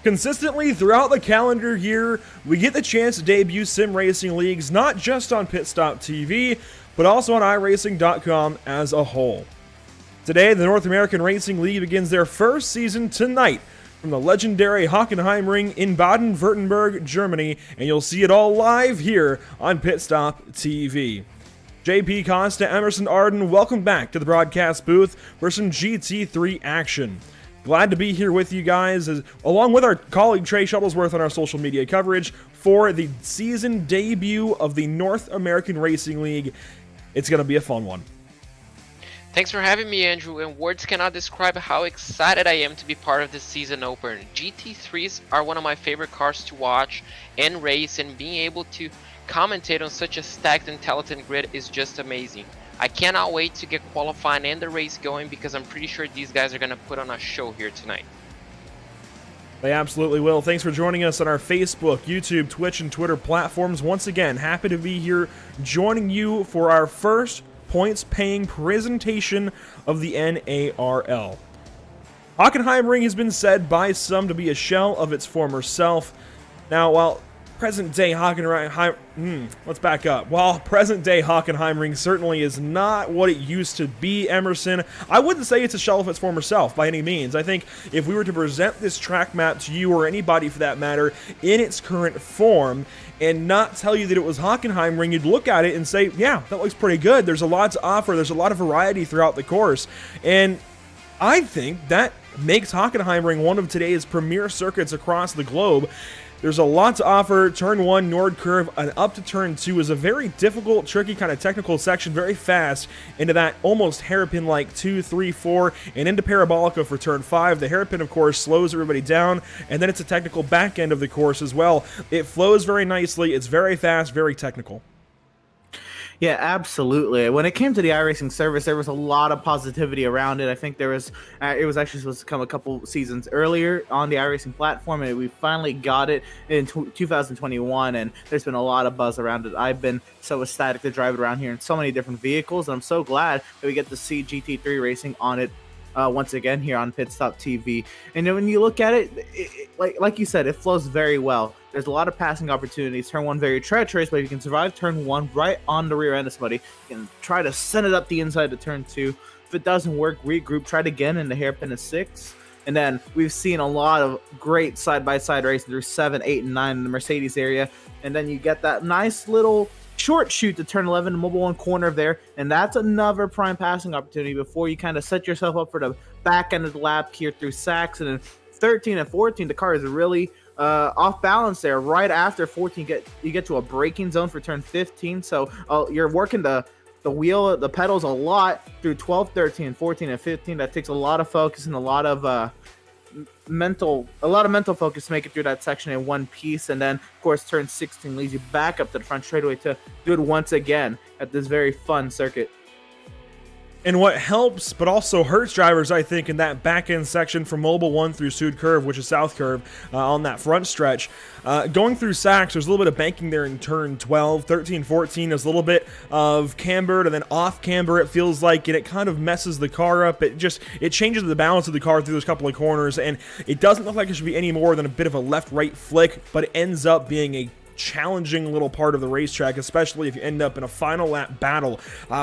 Consistently throughout the calendar year, we get the chance to debut sim racing leagues not just on PitStopTV, but also on iRacing.com as a whole. Today, the North American Racing League begins their first season tonight from the legendary HockenheimRing in Baden-Württemberg, Germany, and you'll see it all live here on PitStopTV. JP Costa, Emerson Arden, welcome back to the broadcast booth for some GT3 action. Glad to be here with you guys, along with our colleague Trey Shuttlesworth on our social media coverage for the season debut of the North American Racing League. It's going to be a fun one. Thanks for having me, Andrew, and words cannot describe how excited I am to be part of this season opener. GT3s are one of my favorite cars to watch and race, and being able to commentate on such a stacked and talented grid is just amazing. I cannot wait to get qualifying and the race going because I'm pretty sure these guys are going to put on a show here tonight. They absolutely will. Thanks for joining us on our Facebook, YouTube, Twitch, and Twitter platforms. Once again, happy to be here joining you for our first points-paying presentation of the NARL. HockenheimRing has been said by some to be a shell of its former self. Now, while present-day Hockenheimring certainly is not what it used to be, Emerson, I wouldn't say it's a shell of its former self by any means. I think if we were to present this track map to you, or anybody for that matter, in its current form, and not tell you that it was Hockenheimring, you'd look at it and say, yeah, that looks pretty good. There's a lot to offer. There's a lot of variety throughout the course. And I think that makes Hockenheimring one of today's premier circuits across the globe. There's a lot to offer. Turn 1, Nord Curve, and up to Turn 2 is a very difficult, tricky, kind of technical section, very fast, into that almost hairpin-like 2, 3, 4, and into Parabolica for Turn 5. The hairpin, of course, slows everybody down, and then it's a technical back end of the course as well. It flows very nicely. It's very fast, very technical. Yeah, absolutely. When it came to the iRacing service, there was a lot of positivity around it. I think there was, it was actually supposed to come a couple seasons earlier on the iRacing platform, and we finally got it in 2021, and there's been a lot of buzz around it. I've been so ecstatic to drive it around here in so many different vehicles, and I'm so glad that we get to see GT3 racing on it once again here on PitStopTV. And then when you look at it, like you said, it flows very well. There's a lot of passing opportunities. Turn 1 very treacherous, but if you can survive Turn 1 right on the rear end of somebody, you can try to send it up the inside to Turn 2. If it doesn't work, regroup, try it again in the hairpin of 6. And then we've seen a lot of great side-by-side racing through 7, 8, and 9 in the Mercedes area. And then you get that nice little short shoot to Turn 11, the Mobile 1 corner there, and that's another prime passing opportunity before you kind of set yourself up for the back end of the lap here through Sachs. And then 13 and 14, the car is really off balance there. Right after 14, you get to a braking zone for Turn 15, so you're working the wheel, the pedals a lot through 12, 13, 14, and 15. That takes a lot of focus and a lot of mental focus to make it through that section in one piece. And then of course Turn 16 leads you back up to the front straightaway to do it once again at this very fun circuit. And what helps, but also hurts drivers, I think, in that back-end section from Mobile 1 through Sud Curve, which is South Curve, on that front stretch. Going through Sachs, there's a little bit of banking there in Turn 12. 13, 14, there's a little bit of cambered and then off camber, it feels like, and it kind of messes the car up. It changes the balance of the car through those couple of corners, and it doesn't look like it should be any more than a bit of a left-right flick, but it ends up being a challenging little part of the racetrack, especially if you end up in a final lap battle,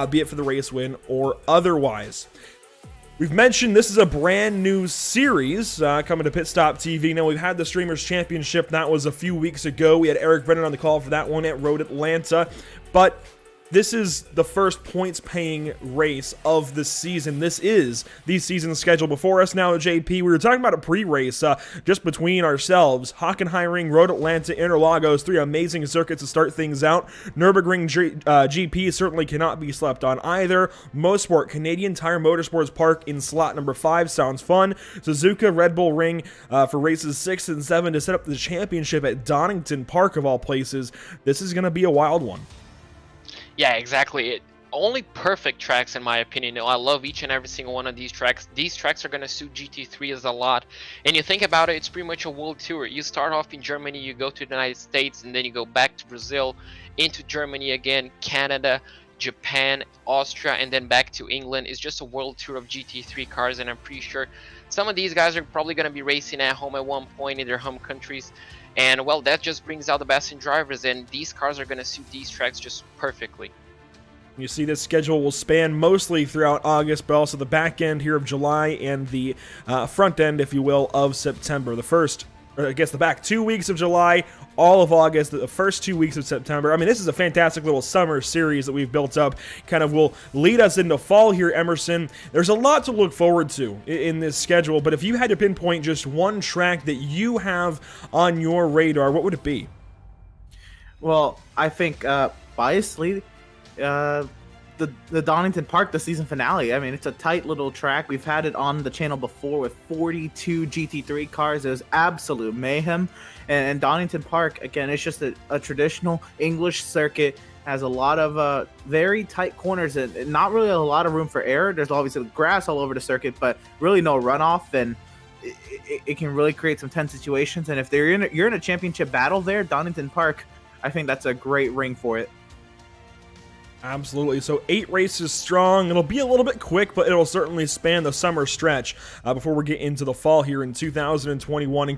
be it for the race win or otherwise. We've mentioned this is a brand new series coming to PitStopTV. Now, we've had the Streamers Championship. That was a few weeks ago. We had Eric Brennan on the call for that one at Road Atlanta, but this is the first points-paying race of the season. This is the season schedule before us now, JP. We were talking about a pre-race just between ourselves. Hockenheimring, Road Atlanta, Interlagos, 3 amazing circuits to start things out. Nürburgring GP certainly cannot be slept on either. Mosport, Canadian Tire Motorsports Park in slot number 5 sounds fun. Suzuka Red Bull Ring for races 6 and 7 to set up the championship at Donington Park, of all places. This is going to be a wild one. Yeah, exactly. Only perfect tracks in my opinion. I love each and every single one of these tracks. These tracks are going to suit GT3s a lot. And you think about it, it's pretty much a world tour. You start off in Germany, you go to the United States, and then you go back to Brazil, into Germany again, Canada, Japan, Austria, and then back to England. It's just a world tour of GT3 cars, and I'm pretty sure some of these guys are probably going to be racing at home at one point in their home countries. And well, that just brings out the best in drivers, and these cars are going to suit these tracks just perfectly. You see, this schedule will span mostly throughout August, but also the back end here of July and the front end, if you will, of September. The back 2 weeks of July, all of August, the first 2 weeks of September. I mean, this is a fantastic little summer series that we've built up. Kind of will lead us into fall here, Emerson. There's a lot to look forward to in this schedule, but if you had to pinpoint just one track that you have on your radar, what would it be? Well, I think biasly, the Donington Park, the season finale. I mean, it's a tight little track. We've had it on the channel before with 42 GT3 cars. It was absolute mayhem. And Donington Park, again, it's just a traditional English circuit. Has a lot of very tight corners and not really a lot of room for error. There's obviously grass all over the circuit, but really no runoff. And it can really create some tense situations. And if you're in a championship battle there, Donington Park, I think that's a great ring for it. Absolutely. So 8 races strong. It'll be a little bit quick, but it'll certainly span the summer stretch before we get into the fall here in 2021.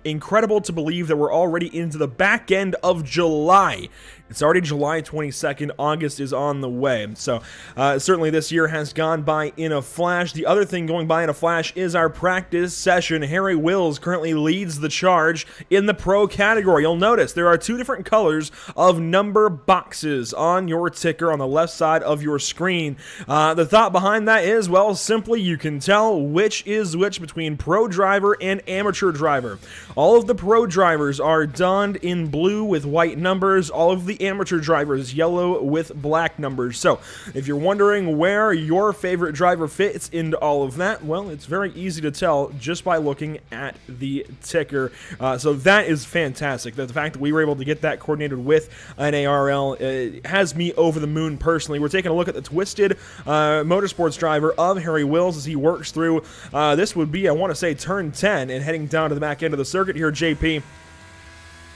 Incredible to believe that we're already into the back end of July. It's already July 22nd. August is on the way. So certainly this year has gone by in a flash. The other thing going by in a flash is our practice session. Harry Wills currently leads the charge in the pro category. You'll notice there are 2 different colors of number boxes on your ticker on the left side of your screen. The thought behind that is, well, simply you can tell which is which between pro driver and amateur driver. All of the pro drivers are donned in blue with white numbers. All of the amateur drivers yellow with black numbers. So if you're wondering where your favorite driver fits into all of that, well, it's very easy to tell just by looking at the ticker. So that is fantastic. The fact that we were able to get that coordinated with an ARL has me over the moon personally. We're taking a look at the Twisted Motorsports driver of Harry Wills as he works through this would be, I want to say, turn 10 and heading down to the back end of the circuit here, JP.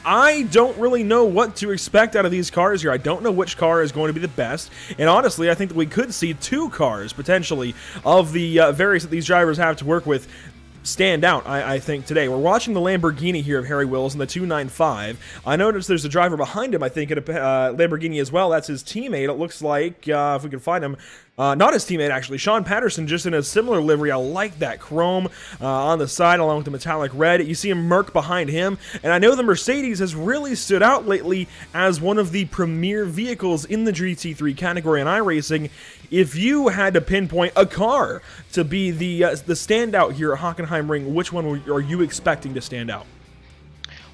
I don't really know what to expect out of these cars here. I don't know which car is going to be the best. And honestly, I think that we could see 2 cars, potentially, of the various that these drivers have to work with stand out, I think, today. We're watching the Lamborghini here of Harry Wills in the 295. I noticed there's a driver behind him, I think, in a Lamborghini as well. That's his teammate. It looks like, if we can find him, not his teammate, actually. Sean Patterson, just in a similar livery. I like that chrome on the side along with the metallic red. You see him Merc behind him. And I know the Mercedes has really stood out lately as one of the premier vehicles in the GT3 category in iRacing. If you had to pinpoint a car to be the standout here at HockenheimRing, which one are you expecting to stand out?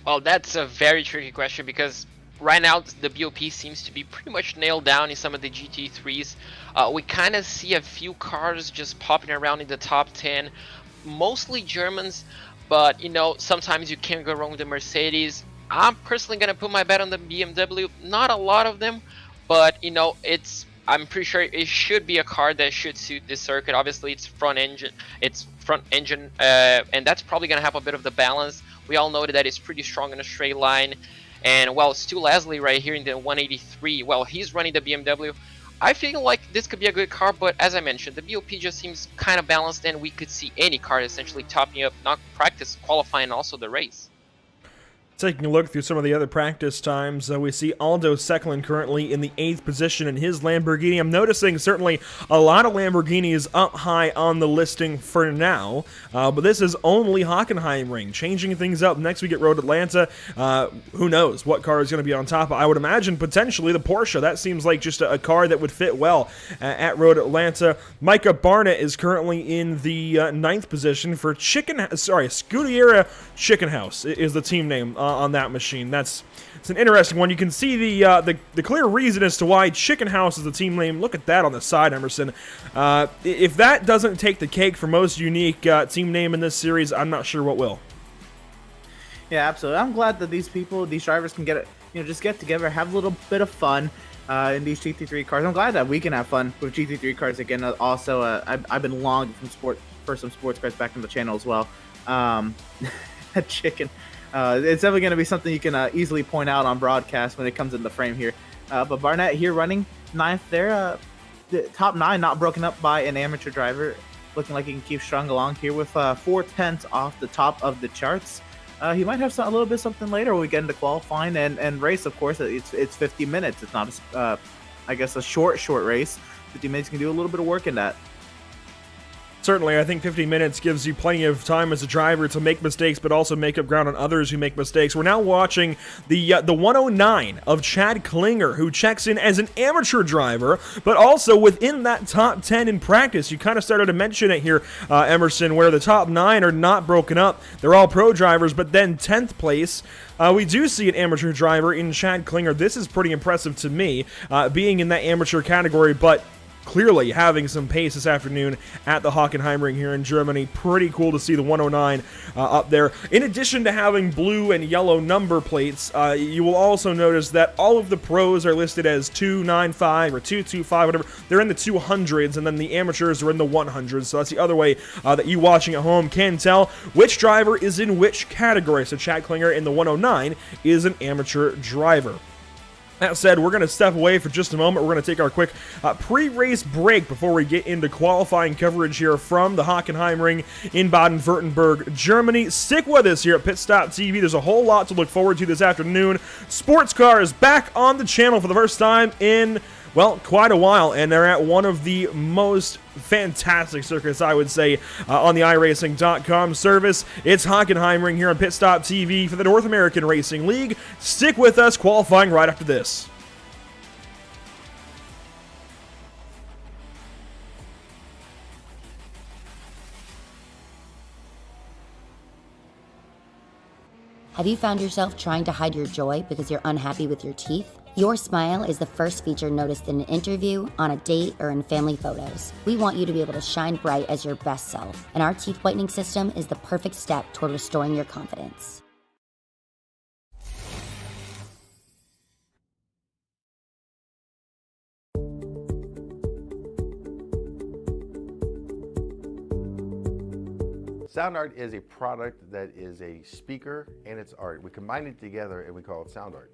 Well, that's a very tricky question because right now the BOP seems to be pretty much nailed down in some of the GT3s. We kind of see a few cars just popping around in the top 10, mostly Germans, but you know, sometimes you can't go wrong with the Mercedes. I'm personally going to put my bet on the BMW. Not a lot of them, but you know, I'm pretty sure it should be a car that should suit this circuit. Obviously, it's front engine, and that's probably going to have a bit of the balance. We all know that it's pretty strong in a straight line. And well, Stu Leslie right here in the 183, well, he's running the BMW. I feel like this could be a good car, but as I mentioned, the BOP just seems kind of balanced, and we could see any car essentially topping up, not practice, qualifying, and also the race. Taking a look through some of the other practice times, we see Aldo Secklin currently in the 8th position in his Lamborghini. I'm noticing certainly a lot of Lamborghinis up high on the listing for now, but this is only Hockenheimring. Changing things up. Next we get Road Atlanta. Who knows what car is going to be on top? I would imagine potentially the Porsche. That seems like just a car that would fit well at Road Atlanta. Micah Barnett is currently in the 9th position for Scuderia Chicken House is the team name on that machine. It's an interesting one. You can see the clear reason as to why Chicken House is the team name. Look at that on the side, Emerson. If that doesn't take the cake for most unique team name in this series, I'm not sure what will. Yeah, absolutely. I'm glad that these drivers can just get together, have a little bit of fun in these GT3 cars. I'm glad that we can have fun with GT3 cars again. Also, I've been longing for some sports cars back on the channel as well. Chicken. It's definitely going to be something you can easily point out on broadcast when it comes in the frame here. But Barnett here running 9th there. The top 9 not broken up by an amateur driver. looking like he can keep strung along here with 4/10 off the top of the charts. He might have a little bit something later when we get into qualifying and race. Of course, it's 50 minutes. It's not I guess a short race. 50 minutes can do a little bit of work in that. Certainly, I think 50 minutes gives you plenty of time as a driver to make mistakes, but also make up ground on others who make mistakes. We're now watching the 109 of Chad Klinger, who checks in as an amateur driver, but also within that top 10 in practice. You kind of started to mention it here, Emerson, where the top 9 are not broken up. They're all pro drivers, but then 10th place, we do see an amateur driver in Chad Klinger. This is pretty impressive to me, being in that amateur category, but clearly having some pace this afternoon at the HockenheimRing here in Germany. Pretty cool to see the 109 up there. In addition to having blue and yellow number plates, you will also notice that all of the pros are listed as 295 or 225, whatever. They're in the 200s, and then the amateurs are in the 100s. So that's the other way that you watching at home can tell which driver is in which category. So Chad Klinger in the 109 is an amateur driver. That said, we're going to step away for just a moment. We're going to take our quick pre-race break before we get into qualifying coverage here from the Hockenheimring in Baden-Württemberg, Germany. Stick with us here at PitStopTV. There's a whole lot to look forward to this afternoon. Sports car is back on the channel for the first time in, well, quite a while, and they're at one of the most fantastic circuits, I would say, on the iRacing.com service. It's HockenheimRing here on PitStopTV for the North American Racing League. Stick with us, qualifying right after this. Have you found yourself trying to hide your joy because you're unhappy with your teeth? Your smile is the first feature noticed in an interview, on a date, or in family photos. We want you to be able to shine bright as your best self, and our teeth whitening system is the perfect step toward restoring your confidence. Sound art is a product that is a speaker and it's art. We combine it together and we call it sound art.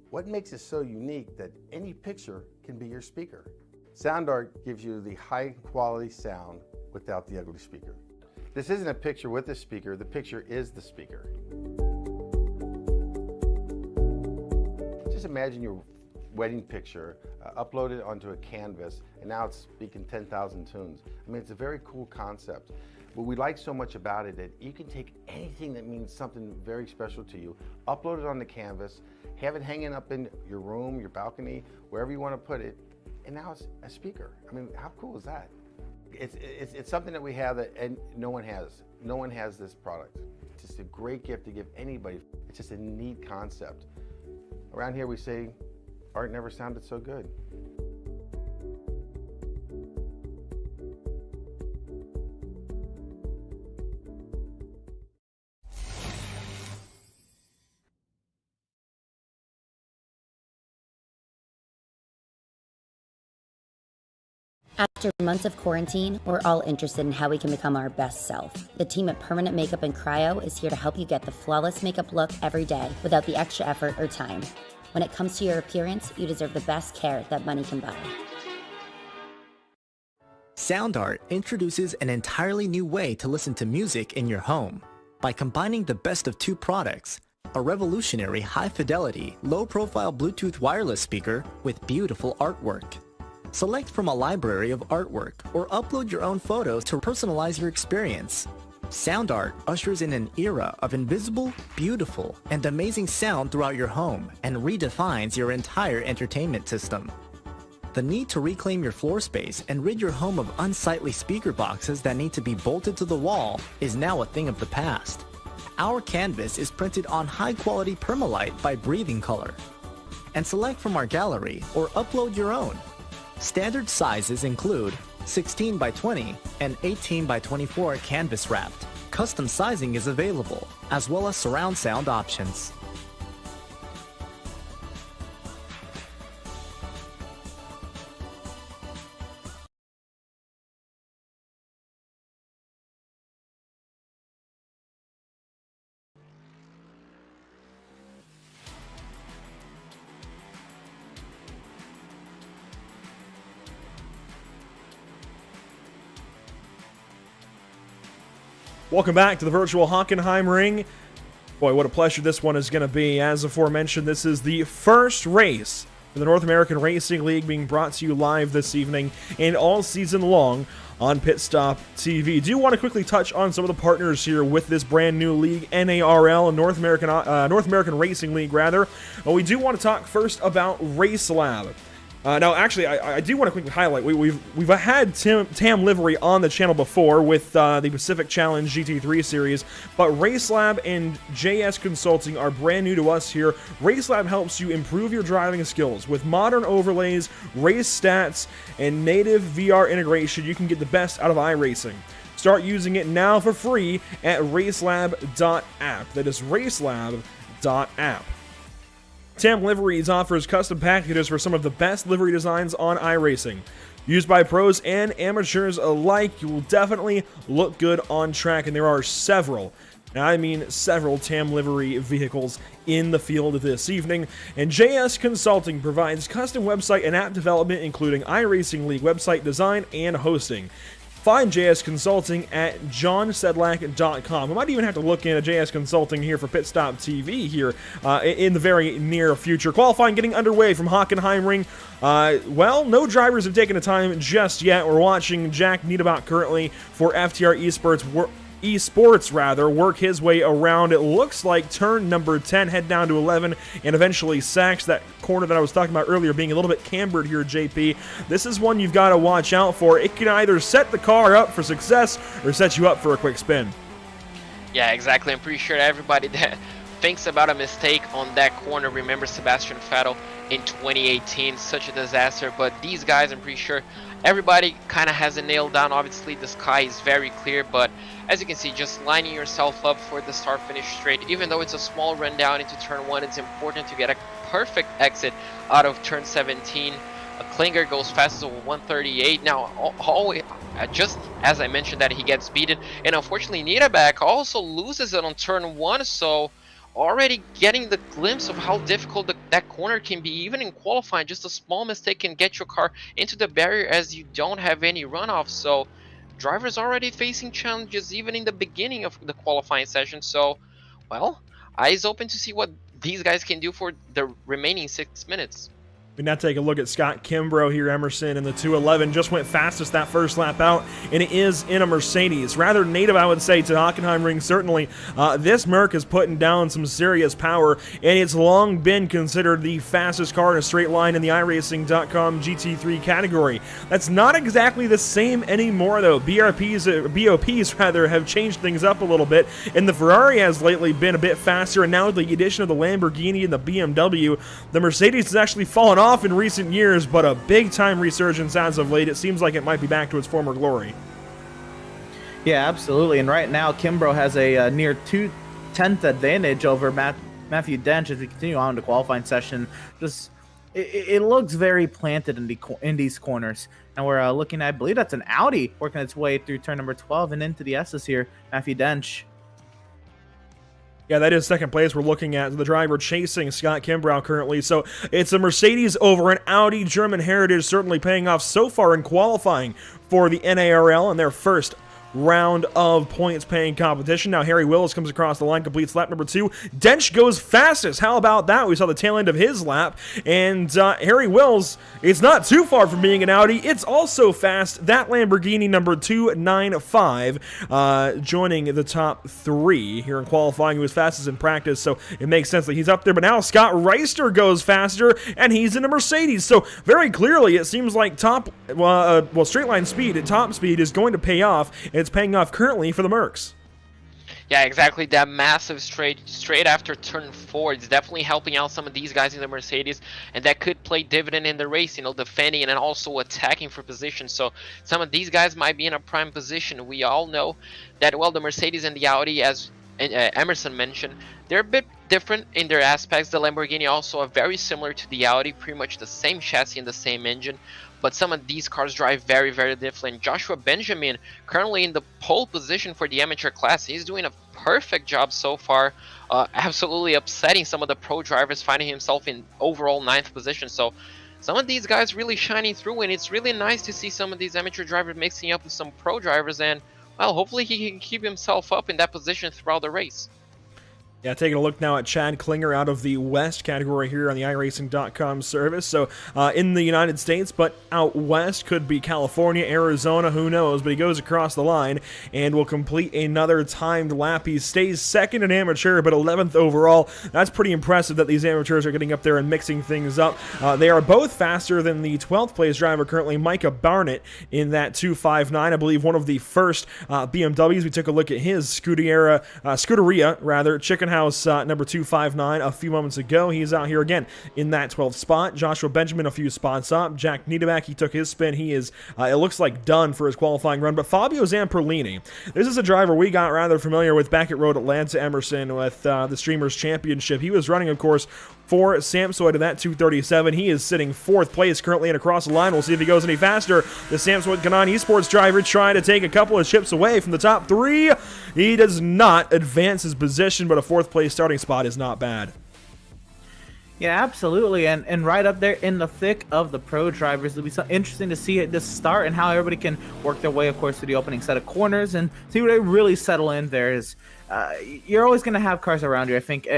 What makes it so unique that any picture can be your speaker? Sound art gives you the high quality sound without the ugly speaker. This isn't a picture with a speaker, the picture is the speaker. Just imagine your wedding picture uploaded onto a canvas and now it's speaking 10,000 tunes. I mean, it's a very cool concept. What we like so much about it that you can take anything that means something very special to you, upload it on the canvas, have it hanging up in your room, your balcony, wherever you want to put it, and now it's a speaker. I mean, how cool is that? It's something that we have that and no one has. No one has this product. It's just a great gift to give anybody. It's just a neat concept. Around here we say, art never sounded so good. After months of quarantine, we're all interested in how we can become our best self. The team at Permanent Makeup and Cryo is here to help you get the flawless makeup look every day without the extra effort or time. When it comes to your appearance, you deserve the best care that money can buy. Sound art introduces an entirely new way to listen to music in your home. By combining the best of two products, a revolutionary high-fidelity, low-profile Bluetooth wireless speaker with beautiful artwork. Select from a library of artwork or upload your own photos to personalize your experience. Sound art ushers in an era of invisible, beautiful, and amazing sound throughout your home and redefines your entire entertainment system. The need to reclaim your floor space and rid your home of unsightly speaker boxes that need to be bolted to the wall is now a thing of the past. Our canvas is printed on high-quality permalite by Breathing Color. And select from our gallery or upload your own. Standard sizes include 16 by 20 and 18 by 24 canvas wrapped. Custom sizing is available, as well as surround sound options. Welcome back to the virtual HockenheimRing. Boy, what a pleasure this one is going to be. As aforementioned, this is the first race for the North American Racing League being brought to you live this evening and all season long on PitStopTV. Do want to quickly touch on some of the partners here with this brand new league, NARL, North American Racing League, rather. We do want to talk first about RaceLab. Now, actually, I do want to quickly highlight, we've had Tam Livery on the channel before with the Pacific Challenge GT3 series, but RaceLab and JS Consulting are brand new to us here. RaceLab helps you improve your driving skills. With modern overlays, race stats, and native VR integration, you can get the best out of iRacing. Start using it now for free at racelab.app. That is racelab.app. Tam Liveries offers custom packages for some of the best livery designs on iRacing. Used by pros and amateurs alike, you will definitely look good on track, and there are several, and I mean several, Tam Livery vehicles in the field this evening. And JS Consulting provides custom website and app development, including iRacing League website design and hosting. Find JS Consulting at johnsedlak.com. We might even have to look into JS Consulting here for PitStopTV here in the very near future. Qualifying getting underway from Hockenheimring. Well, no drivers have taken the time just yet. We're watching Jack Niederbach currently for FTR Esports work his way around. It looks like turn number 10, head down to 11, and eventually Sachs, that corner that I was talking about earlier, being a little bit cambered here, JP. This is one you've got to watch out for. It can either set the car up for success or set you up for a quick spin. Yeah, exactly. I'm pretty sure everybody that thinks about a mistake on that corner remember Sebastian Vettel in 2018, such a disaster. But these guys, I'm pretty sure everybody kind of has it nailed down. Obviously, the sky is very clear, but as you can see, just lining yourself up for the start-finish straight. Even though it's a small run down into turn 1, it's important to get a perfect exit out of turn 17. Klinger goes fast as a 138. Now, always, just as I mentioned that he gets beaten, and unfortunately Niederbach also loses it on turn 1, so already getting the glimpse of how difficult that corner can be. Even in qualifying, just a small mistake can get your car into the barrier as you don't have any runoff. So drivers already facing challenges even in the beginning of the qualifying session. So, well, eyes open to see what these guys can do for the remaining 6 minutes. We now take a look at Scott Kimbrough here. Emerson in the 211 just went fastest that first lap out, and it is in a Mercedes. Rather native, I would say, to Hockenheimring, certainly. This Merc is putting down some serious power, and it's long been considered the fastest car in a straight line in the iRacing.com GT3 category. That's not exactly the same anymore, though. BOPs rather have changed things up a little bit, and the Ferrari has lately been a bit faster, and now with the addition of the Lamborghini and the BMW, the Mercedes has actually fallen off in recent years, but a big-time resurgence as of late. It seems like it might be back to its former glory. Yeah, absolutely. And right now, Kimbrough has a near 2/10 advantage over Matthew Dench as we continue on to qualifying session. Just it looks very planted in these corners. And we're looking at, I believe that's an Audi working its way through turn number 12 and into the S's here. Matthew Dench. Yeah, that is second place we're looking at. The driver chasing Scott Kimbrough currently. So it's a Mercedes over an Audi. German heritage certainly paying off so far in qualifying for the NARL in their first round of points-paying competition. Now Harry Wills comes across the line, completes lap number 2. Dench goes fastest. How about that? We saw the tail end of his lap. And Harry Wills, it's not too far from being an Audi. It's also fast. That Lamborghini number 295 joining the top 3 here in qualifying. He was fastest in practice, so it makes sense that he's up there. But now Scott Reister goes faster, and he's in a Mercedes. So very clearly, it seems like straight line speed at top speed is going to pay off. It's paying off currently for the Mercs. Yeah, exactly. That massive straight after turn 4 is definitely helping out some of these guys in the Mercedes, and that could play dividend in the race, defending and also attacking for position. So some of these guys might be in a prime position. We all know that, well, the Mercedes and the Audi, as Emerson mentioned, they're a bit different in their aspects. The Lamborghini also are very similar to the Audi, pretty much the same chassis and the same engine. But some of these cars drive very, very different. Joshua Benjamin, currently in the pole position for the amateur class, he's doing a perfect job so far, absolutely upsetting some of the pro drivers, finding himself in overall 9th position. So some of these guys really shining through, and it's really nice to see some of these amateur drivers mixing up with some pro drivers. And, well, hopefully he can keep himself up in that position throughout the race. Yeah, taking a look now at Chad Klinger out of the West category here on the iRacing.com service. So in the United States, but out west could be California, Arizona, who knows? But he goes across the line and will complete another timed lap. He stays second in amateur, but 11th overall. That's pretty impressive that these amateurs are getting up there and mixing things up. They are both faster than the 12th place driver currently, Micah Barnett, in that 2.59. I believe one of the first BMWs. We took a look at his Scuderia, Chicken House number 259 a few moments ago. He's out here again in that 12th spot. Joshua Benjamin a few spots up. Jack Niederbach, he took his spin. He is, it looks like, done for his qualifying run. But Fabio Zamperlini, this is a driver we got rather familiar with back at Road Atlanta Emerson with the Streamers Championship. He was running, of course, for Samsoid in that 237. He is sitting 4th place currently and across the line. We'll see if he goes any faster. The Samsoid Canon Esports driver trying to take a couple of chips away from the top 3. He does not advance his position, but a 4th place starting spot is not bad. Yeah, absolutely, and right up there in the thick of the pro drivers. It'll be so interesting to see this start and how everybody can work their way, of course, to the opening set of corners and see where they really settle in. You're always going to have cars around you. I think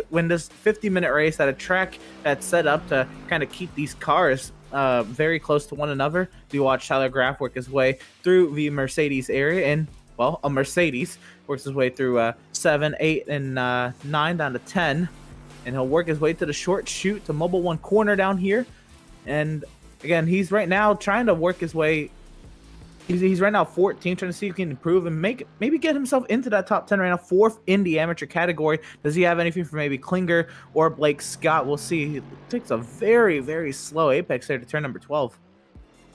when this 50-minute race at a track that's set up to kind of keep these cars very close to one another, you watch Tyler Graff work his way through the Mercedes area, and well, a Mercedes works his way through 7, 8, and 9 down to 10. And he'll work his way to the short chute to Mobile 1 corner down here. And again, he's right now trying to work his way. He's right now 14, trying to see if he can improve and maybe get himself into that top 10 right now. 4th in the amateur category. Does he have anything for maybe Klinger or Blake Scott? We'll see. He takes a very, very slow apex there to turn number 12.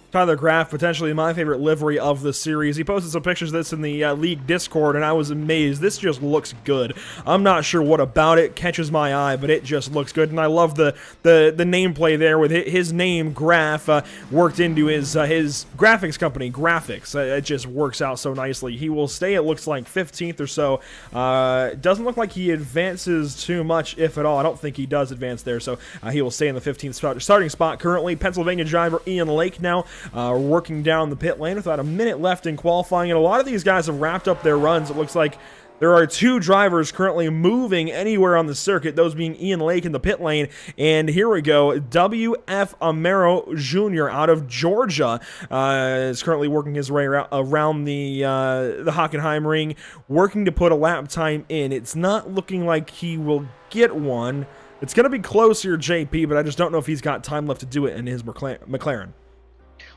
Tyler Graff, potentially my favorite livery of the series. He posted some pictures of this in the league Discord, and I was amazed. This just looks good. I'm not sure what about it catches my eye, but it just looks good. And I love the nameplay there with his name, Graff, worked into his graphics company, Graphics. It just works out so nicely. He will stay, it looks like, 15th or so. Doesn't look like he advances too much, if at all. I don't think he does advance there, so he will stay in the 15th starting spot currently. Pennsylvania driver Ian Lake now working down the pit lane with about a minute left in qualifying, and a lot of these guys have wrapped up their runs. It looks like there are 2 drivers currently moving anywhere on the circuit, those being Ian Lake in the pit lane, and here we go, W.F. Amaro Jr. out of Georgia is currently working his way around the HockenheimRing, working to put a lap time in. It's not looking like he will get one. It's going to be close here, JP, but I just don't know if he's got time left to do it in his McLaren.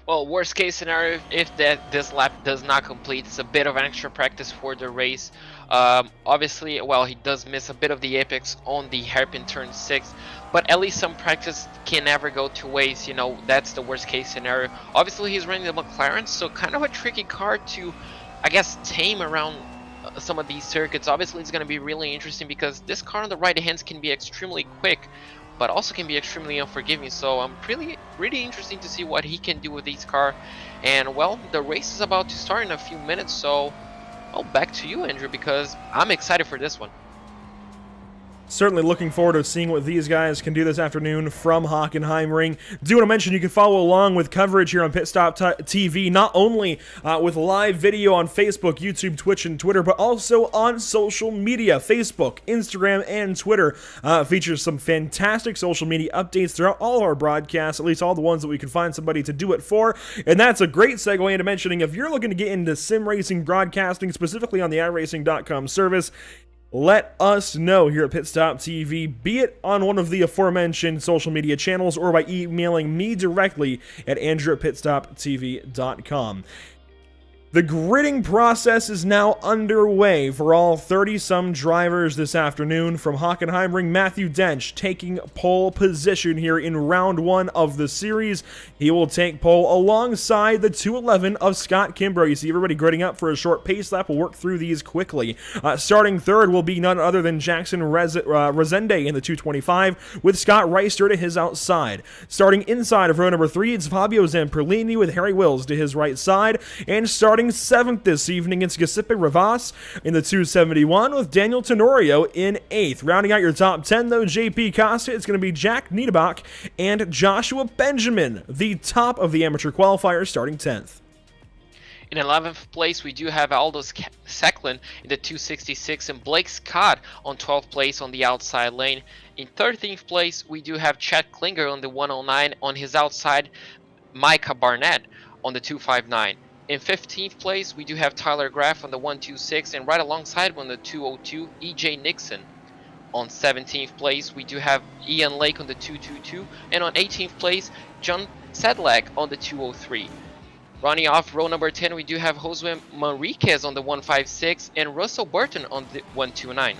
Well, worst case scenario, if this lap does not complete, it's a bit of an extra practice for the race. Obviously, well, he does miss a bit of the apex on the hairpin turn 6, but at least some practice can never go 2 ways. You know, that's the worst case scenario. Obviously, he's running the McLaren, so kind of a tricky car to, I guess, tame around some of these circuits. Obviously, it's going to be really interesting because this car on the right hands can be extremely quick, but also can be extremely unforgiving. So I'm really interesting to see what he can do with this car. And well, the race is about to start in a few minutes, so well, back to you, Andrew, because I'm excited for this one. Certainly looking forward to seeing what these guys can do this afternoon from HockenheimRing. Do want to mention you can follow along with coverage here on PitStopTV, not only with live video on Facebook, YouTube, Twitch, and Twitter, but also on social media. Facebook, Instagram, and Twitter features some fantastic social media updates throughout all of our broadcasts, at least all the ones that we can find somebody to do it for. And that's a great segue into mentioning if you're looking to get into sim racing broadcasting, specifically on the iRacing.com service, let us know here at PitStopTV, be it on one of the aforementioned social media channels or by emailing me directly at andrew@pitstoptv.com. The gridding process is now underway for all 30-some drivers this afternoon. From HockenheimRing, Matthew Dench taking pole position here in round 1 of the series. He will take pole alongside the 211 of Scott Kimbrough. You see everybody gridding up for a short pace lap. We'll work through these quickly. Starting third will be none other than Jackson Resende in the 225 with Scott Reister to his outside. Starting inside of row number 3, it's Fabio Zamperlini with Harry Wills to his right side. And starting 7th this evening, it's Giuseppe Rivas in the 271 with Daniel Tenorio in 8th. Rounding out your top 10, though, JP Costa, it's going to be Jack Niederbach and Joshua Benjamin, the top of the amateur qualifier, starting 10th. In 11th place, we do have Aldous Secklin in the 266 and Blake Scott on 12th place on the outside lane. In 13th place, we do have Chad Klinger on the 109 on his outside, Micah Barnett on the 259. In 15th place, we do have Tyler Graff on the 126 and right alongside on the 202, EJ Nixon. On 17th place, we do have Ian Lake on the 222 and on 18th place, John Sedlak on the 203. Running off row number 10, we do have Josue Manriquez on the 156 and Russell Burton on the 129.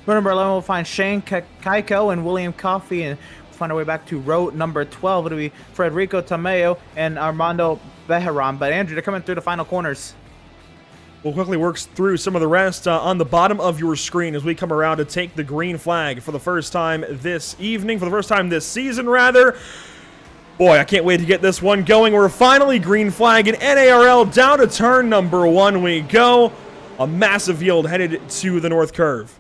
Row number 11, we'll find Shane Kaiko and William Coffey, and we'll find our way back to row number 12. It'll be Federico Tamayo and Armando Bejaran. But Andrew, they're coming through the final corners. We'll quickly work through some of the rest on the bottom of your screen as we come around to take the green flag for the first time this evening, for the first time this season, rather. Boy, I can't wait to get this one going. We're finally green flag in NARL. Down to turn number 1 we go. A massive yield headed to the North Curve.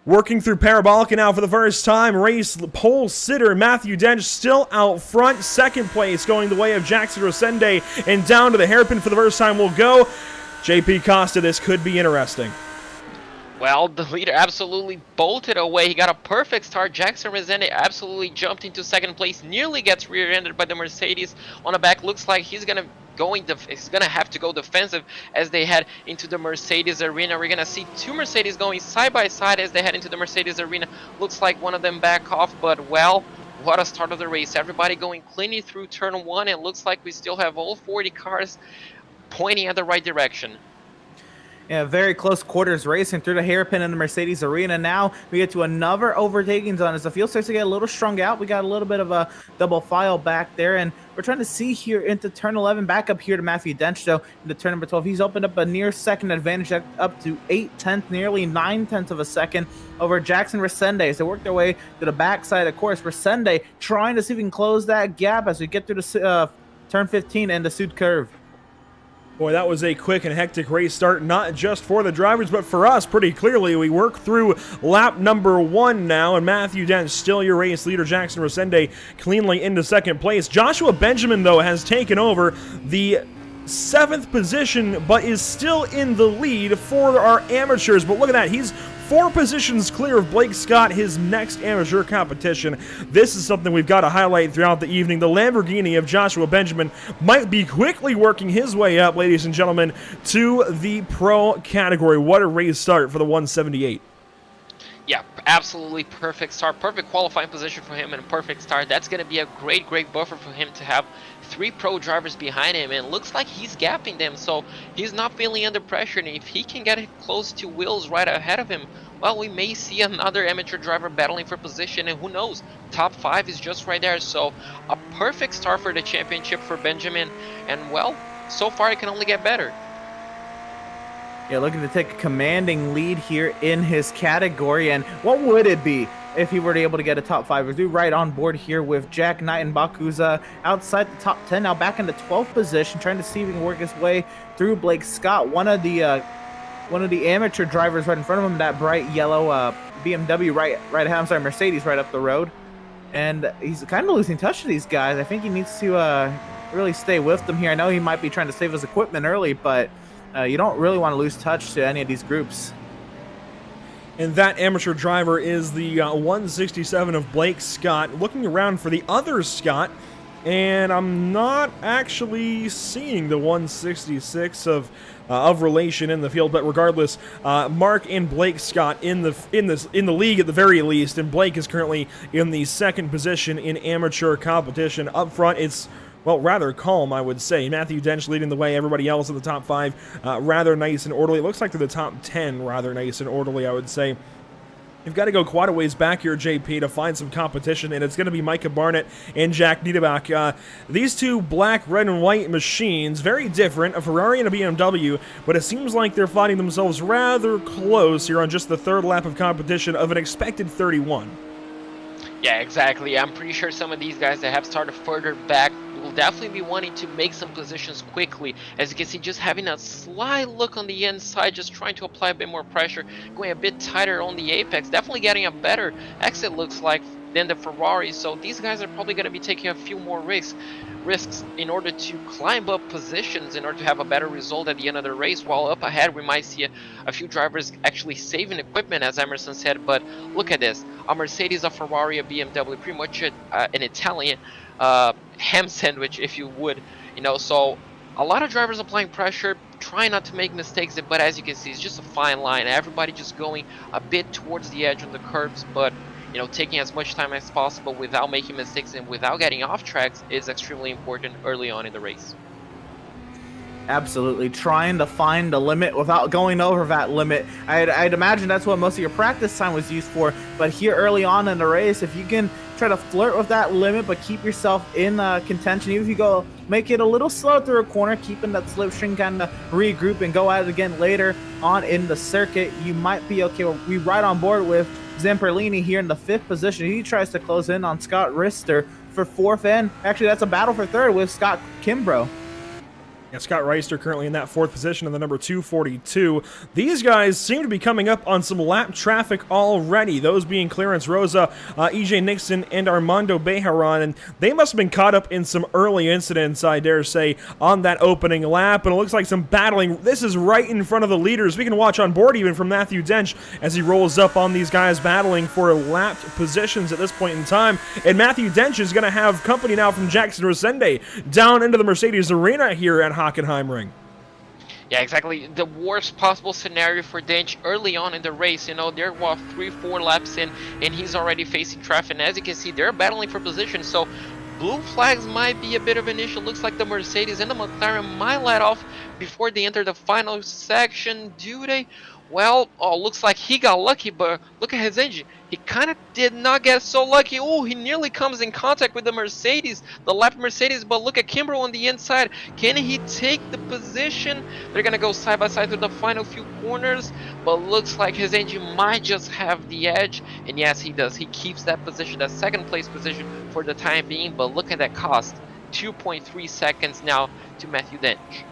Working through Parabolica now for the first time, race pole sitter Matthew Dench still out front. Second place going the way of Jackson Rosende, and down to the hairpin for the first time we'll go. JP Costa, this could be interesting. Well, the leader absolutely bolted away. He got a perfect start. Jackson Rosende absolutely jumped into second place, nearly gets rear-ended by the Mercedes on the back. Looks like he's gonna have to go defensive as they head into the Mercedes arena. We're gonna see two Mercedes going side by side as they head into the Mercedes arena. Looks like one of them back off, but well, what a start of the race. Everybody going cleanly through turn 1. It looks like we still have all 40 cars pointing at the right direction. Yeah, very close quarters racing through the hairpin in the Mercedes arena. Now we get to another overtaking zone as the field starts to get a little strung out. We got a little bit of a double file back there, and we're trying to see here into turn 11, back up here to Matthew Dench, though, into turn number 12. He's opened up a near second advantage up to 8/10, nearly 9/10 of a second over Jackson Rosende as they work their way to the backside. Of course, Rosende trying to see if we can close that gap as we get through the turn 15 and the Sud Curve. Boy, that was a quick and hectic race start, not just for the drivers, but for us, pretty clearly. We work through lap number 1 now, and Matthew Dent, still your race leader. Jackson Rosende cleanly into second place. Joshua Benjamin, though, has taken over the 7th position, but is still in the lead for our amateurs. But look at that, he's 4 positions clear of Blake Scott, his next amateur competition. This is something we've got to highlight throughout the evening. The Lamborghini of Joshua Benjamin might be quickly working his way up, ladies and gentlemen, to the pro category. What a race start for the 178. Yeah, absolutely perfect start, perfect qualifying position for him, and a perfect start. That's going to be a great buffer for him to have 3 pro drivers behind him, and it looks like he's gapping them, so he's not feeling under pressure. And if he can get close to Wills right ahead of him, well, we may see another amateur driver battling for position, and who knows, top 5 is just right there. So a perfect start for the championship for Benjamin, and well, so far it can only get better. Yeah, looking to take a commanding lead here in his category. And what would it be if he were to be able to get a top 5? We're right on board here with Jack Knightenbach, who's outside the top 10, now back in the 12th position, trying to see if he can work his way through Blake Scott, one of the amateur drivers right in front of him, that bright yellow BMW right ahead. I'm sorry, Mercedes right up the road. And he's kind of losing touch to these guys. I think he needs to really stay with them here. I know he might be trying to save his equipment early, but you don't really want to lose touch to any of these groups. And that amateur driver is the 167 of Blake Scott. Looking around for the other Scott, and I'm not actually seeing the 166 of relation in the field. But regardless, Mark and Blake Scott in the league at the very least, and Blake is currently in the 2nd position in amateur competition. Up front, it's rather calm, I would say. Matthew Dench leading the way. Everybody else in the top 5, rather nice and orderly. It looks like they're the top 10, rather nice and orderly, I would say. You've got to go quite a ways back here, JP, to find some competition, and it's going to be Micah Barnett and Jack Niederbach. These two black, red, and white machines, very different, a Ferrari and a BMW, but it seems like they're finding themselves rather close here on just the 3rd lap of competition of an expected 31. Yeah, exactly. I'm pretty sure some of these guys that have started further back you will definitely be wanting to make some positions quickly. As you can see, just having a slight look on the inside, just trying to apply a bit more pressure, going a bit tighter on the apex, definitely getting a better exit looks like than the Ferrari. So these guys are probably going to be taking a few more risks in order to climb up positions in order to have a better result at the end of the race, while up ahead we might see a few drivers actually saving equipment, as Emerson said. But look at this, a Mercedes, a Ferrari, a BMW, pretty much an Italian ham sandwich, if you would, you know. So a lot of drivers applying pressure, trying not to make mistakes, but as you can see, it's just a fine line. Everybody just going a bit towards the edge on the curbs, but you know, taking as much time as possible without making mistakes and without getting off tracks is extremely important early on in the race. Absolutely, trying to find a limit without going over that limit. I'd imagine that's what most of your practice time was used for, but here early on in the race, if you can try to flirt with that limit but keep yourself in contention, even if you go make it a little slow through a corner, keeping that slipstream, kind of regroup and go at it again later on in the circuit, you might be okay. We right on board with Zamperlini here in the 5th position. He tries to close in on Scott Rister for 4th, and actually that's a battle for 3rd with Scott Kimbrough. Yeah, Scott Reister currently in that 4th position in the number 242. These guys seem to be coming up on some lap traffic already, those being Clarence Rosa, EJ Nixon, and Armando Bejaran, and they must have been caught up in some early incidents, I dare say, on that opening lap, and it looks like some battling. This is right in front of the leaders. We can watch on board even from Matthew Dench as he rolls up on these guys battling for lapped positions at this point in time, and Matthew Dench is going to have company now from Jackson Resende down into the Mercedes arena here at HockenheimRing. Yeah, exactly. The worst possible scenario for Dench early on in the race. You know, they're 3-4 laps in, and he's already facing traffic. And as you can see, they're battling for position. So blue flags might be a bit of an issue. Looks like the Mercedes and the McLaren might let off before they enter the final section. Do they? Well, looks like he got lucky, but look at his engine. He kind of did not get so lucky. Oh, he nearly comes in contact with the Mercedes, the lap Mercedes, but look at Kimbrough on the inside. Can he take the position? They're going to go side by side through the final few corners, but looks like his engine might just have the edge, and yes, he does. He keeps that position, that 2nd place position for the time being, but look at that cost. 2.3 seconds now to Matthew Dench.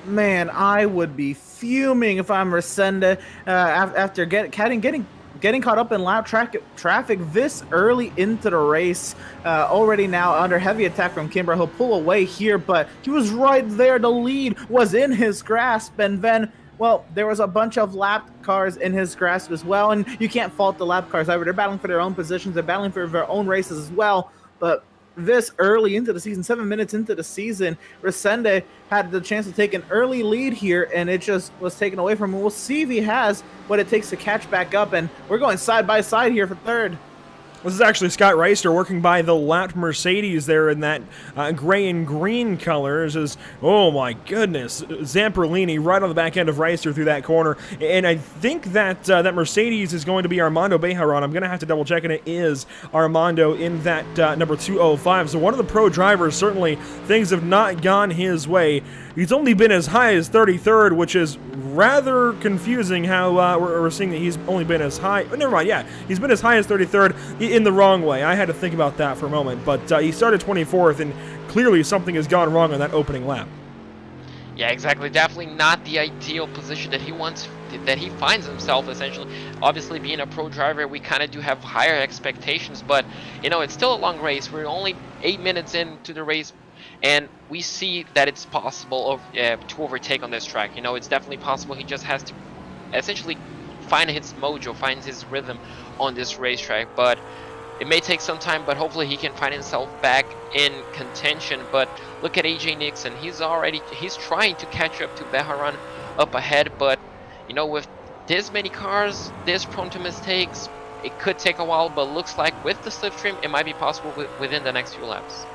Man, I would be fuming if I'm Resende after getting caught up in lap traffic this early into the race. Already now under heavy attack from Kimbrough. He'll pull away here, but he was right there. The lead was in his grasp, and then, well, there was a bunch of lap cars in his grasp as well, and you can't fault the lap cars either. They're battling for their own positions. They're battling for their own races as well, but this early into the season, 7 minutes into the season, Resende had the chance to take an early lead here, and it just was taken away from him. We'll see if he has what it takes to catch back up, and we're going side by side here for 3rd. This is actually Scott Reister working by the lapped Mercedes there in that gray and green colors. Oh my goodness, Zamperlini right on the back end of Reister through that corner. And I think that that Mercedes is going to be Armando Bejaran. I'm going to have to double check, and it is Armando in that number 205. So one of the pro drivers, certainly things have not gone his way. He's only been as high as 33rd, which is rather confusing how we're seeing that he's only been as high. Oh, never mind, yeah. He's been as high as 33rd in the wrong way. I had to think about that for a moment. But he started 24th, and clearly something has gone wrong on that opening lap. Yeah, exactly. Definitely not the ideal position that he wants, that he finds himself, essentially. Obviously, being a pro driver, we kind of do have higher expectations, but, you know, it's still a long race. We're only 8 minutes into the race, and we see that it's possible to overtake on this track. You know, it's definitely possible. He just has to essentially find his mojo, find his rhythm on this racetrack. But it may take some time, but hopefully he can find himself back in contention. But look at AJ Nixon. He's trying to catch up to Bejaran up ahead. But, you know, with this many cars, this prone to mistakes, it could take a while. But looks like with the slipstream, it might be possible within the next few laps.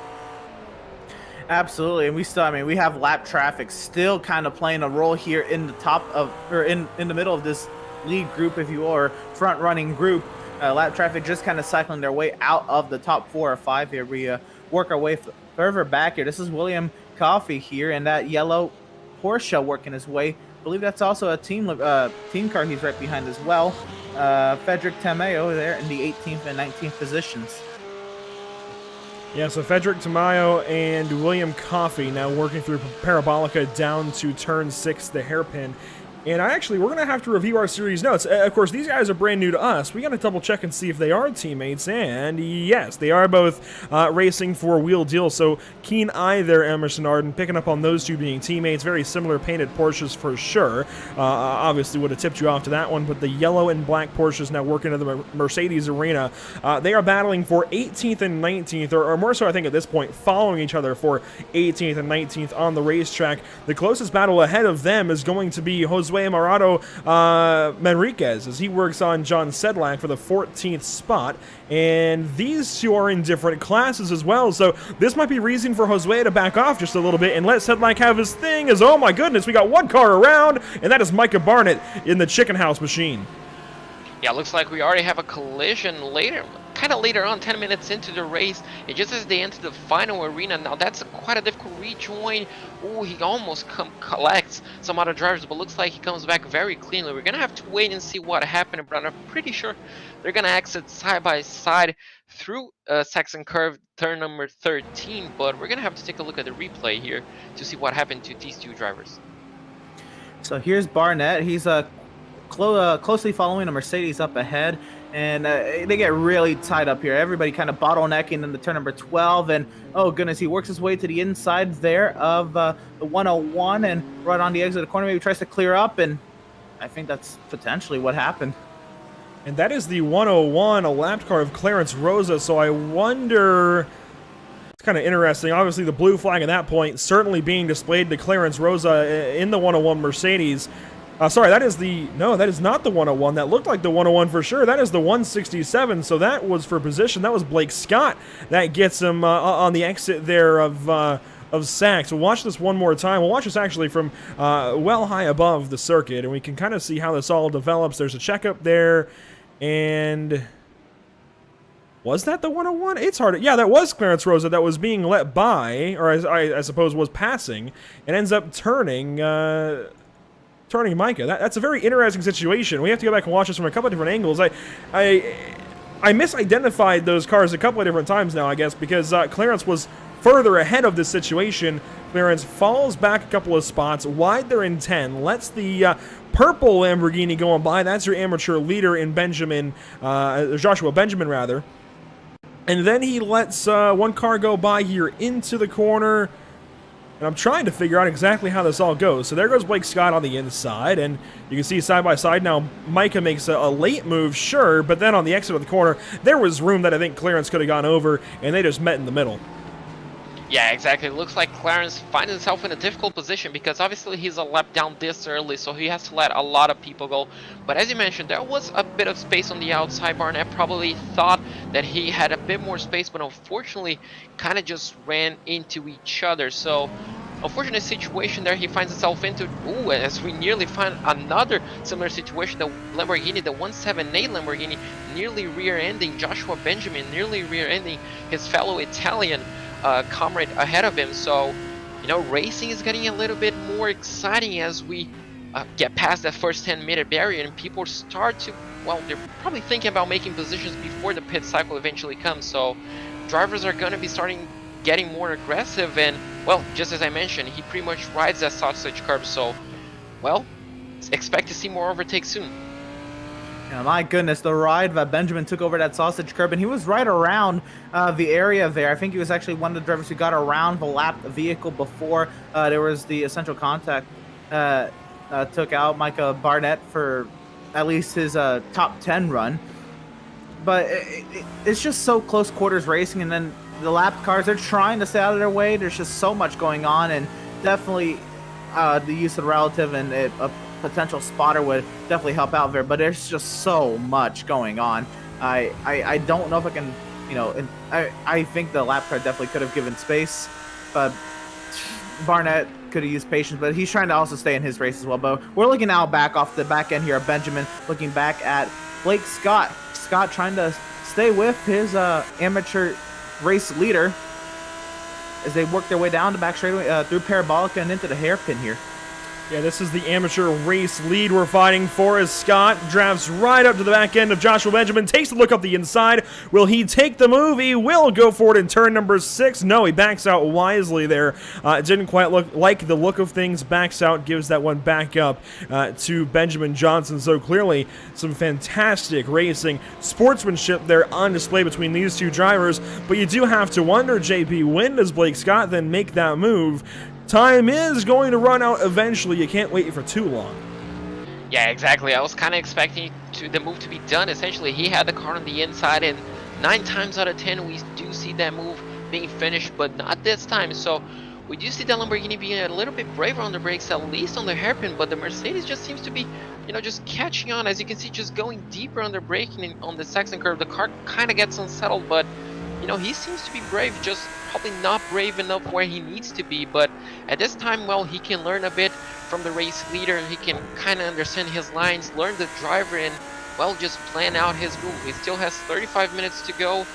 Absolutely, and we have lap traffic still kind of playing a role here in the top of, or in the middle of this lead group, if you are, front running group. Lap traffic just kind of cycling their way out of the top 4 or 5 here. We work our way further back here. This is William Coffey here, and that yellow Porsche working his way. I believe that's also a team car he's right behind as well. Frederick Teme over there in the 18th and 19th positions. Yeah, so Frederick Tamayo and William Coffey now working through Parabolica down to turn 6, the hairpin. And we're going to have to review our series notes. Of course, these guys are brand new to us. We got to double check and see if they are teammates. And yes, they are both racing for Wheel Deal. So keen eye there, Emerson Arden, picking up on those two being teammates. Very similar painted Porsches for sure. Obviously would have tipped you off to that one. But the yellow and black Porsches now working in the Mercedes arena. They are battling for 18th and 19th, or more so I think at this point, following each other for 18th and 19th on the racetrack. The closest battle ahead of them is going to be Jose Marado Manriquez, as he works on John Sedlak for the 14th spot. And these two are in different classes as well, so this might be reason for Jose to back off just a little bit and let Sedlak have his thing, as oh my goodness, we got one car around, and that is Micah Barnett in the Chicken House machine. Yeah, looks like we already have a collision kind of later on, 10 minutes into the race, and just as they enter the final arena. Now that's quite a difficult rejoin. Oh, he almost collects some other drivers, but looks like he comes back very cleanly. We're gonna have to wait and see what happened, but I'm pretty sure they're gonna exit side by side through Saxon Curve turn number 13, but we're gonna have to take a look at the replay here to see what happened to these two drivers. So here's Barnett. He's closely following a Mercedes up ahead, and they get really tight up here. Everybody kind of bottlenecking in the turn number 12, and oh goodness, he works his way to the inside there of the 101, and right on the exit of the corner, maybe tries to clear up, and I think that's potentially what happened. And that is the 101, a lapped car of Clarence Rosa, so I wonder... It's kind of interesting. Obviously, the blue flag at that point certainly being displayed to Clarence Rosa in the 101 Mercedes. Sorry, that is not the 101. That looked like the 101 for sure. That is the 167, so that was for position. That was Blake Scott. That gets him on the exit there of Sachs. We'll watch this one more time. We'll watch this actually from well high above the circuit, and we can kind of see how this all develops. There's a checkup there, and... Was that the 101? It's hard. Yeah, that was Clarence Rosa that was being let by, or I suppose was passing, and ends up turning Micah. That's a very interesting situation. We have to go back and watch this from a couple of different angles. I misidentified those cars a couple of different times now, I guess, because Clarence was further ahead of this situation. Clarence falls back a couple of spots, wide there in 10, lets the purple Lamborghini go on by. That's your amateur leader in Joshua Benjamin, rather. And then he lets one car go by here into the corner. And I'm trying to figure out exactly how this all goes. So there goes Blake Scott on the inside, and you can see side by side now Micah makes a late move, sure, but then on the exit of the corner, there was room that I think Clarence could have gone over, and they just met in the middle. Yeah, exactly. It looks like Clarence finds himself in a difficult position because obviously he's a lap down this early, so he has to let a lot of people go. But as you mentioned, there was a bit of space on the outside. Barnett probably thought that he had a bit more space, but unfortunately kind of just ran into each other. So unfortunate situation there he finds himself into. Ooh, as we nearly find another similar situation, the Lamborghini, the 178 Lamborghini, nearly rear-ending Joshua Benjamin, nearly rear-ending his fellow Italian comrade ahead of him. So, you know, racing is getting a little bit more exciting as we get past that first 10-minute barrier, and people start to, well, they're probably thinking about making positions before the pit cycle eventually comes. So drivers are going to be getting more aggressive, and, well, just as I mentioned, he pretty much rides that sausage curve. So, well, expect to see more overtakes soon. Yeah, my goodness, the ride that Benjamin took over that sausage curb, and he was right around the area there. I think he was actually one of the drivers who got around the lapped vehicle before there was the essential contact. Took out Micah Barnett for at least his top 10 run. But it's just so close quarters racing, and then the lapped cars, they're trying to stay out of their way. There's just so much going on, and definitely the use of relative and a potential spotter would definitely help out there, but there's just so much going on. I don't know if I can, you know, and I think the lap car definitely could have given space, but Barnett could have used patience, but he's trying to also stay in his race as well. But we're looking now back off the back end here of Benjamin, looking back at Blake Scott. Scott trying to stay with his amateur race leader as they work their way down the back straightaway through Parabolica and into the hairpin here. Yeah, this is the amateur race lead we're fighting for as Scott drafts right up to the back end of Joshua Benjamin, takes a look up the inside. Will he take the move? He will go for it in turn number 6. No, he backs out wisely there. It didn't quite look like the look of things. Backs out, gives that one back up to Benjamin Johnson. So clearly some fantastic racing sportsmanship there on display between these two drivers. But you do have to wonder, JP, when does Blake Scott then make that move? Time is going to run out eventually. You can't wait for too long. Yeah, exactly. I was kind of expecting the move to be done. Essentially, he had the car on the inside, and 9 times out of 10, we do see that move being finished, but not this time. So we do see that Lamborghini being a little bit braver on the brakes, at least on the hairpin, but the Mercedes just seems to be, just catching on. As you can see, just going deeper on the braking on the second curve. The car kind of gets unsettled, but he seems to be brave, just probably not brave enough where he needs to be. But at this time, well, he can learn a bit from the race leader. He can kind of understand his lines, learn the driver, and, well, just plan out his move. He still has 35 minutes to go.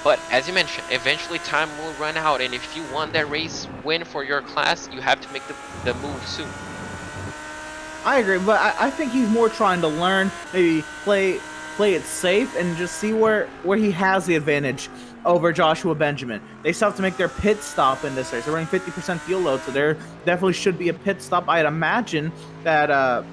But as you mentioned, eventually time will run out. And if you want that race win for your class, you have to make the move soon. I agree, but I think he's more trying to learn, maybe play it safe and just see where he has the advantage over Joshua Benjamin. They still have to make their pit stop in this race. They're running 50% fuel load, so there definitely should be a pit stop. I'd imagine that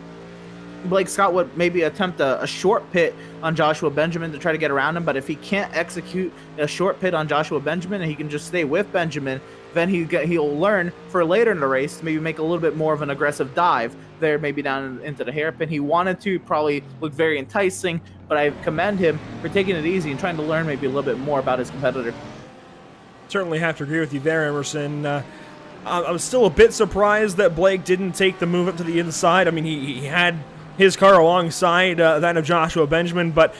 Blake Scott would maybe attempt a short pit on Joshua Benjamin to try to get around him, but if he can't execute a short pit on Joshua Benjamin and he can just stay with Benjamin, then he'll learn for later in the race to maybe make a little bit more of an aggressive dive there, maybe down into the hairpin. He wanted to, probably look very enticing, but I commend him for taking it easy and trying to learn maybe a little bit more about his competitor. Certainly have to agree with you there, Emerson. I was still a bit surprised that Blake didn't take the move up to the inside. I mean, he had his car alongside that of Joshua Benjamin, but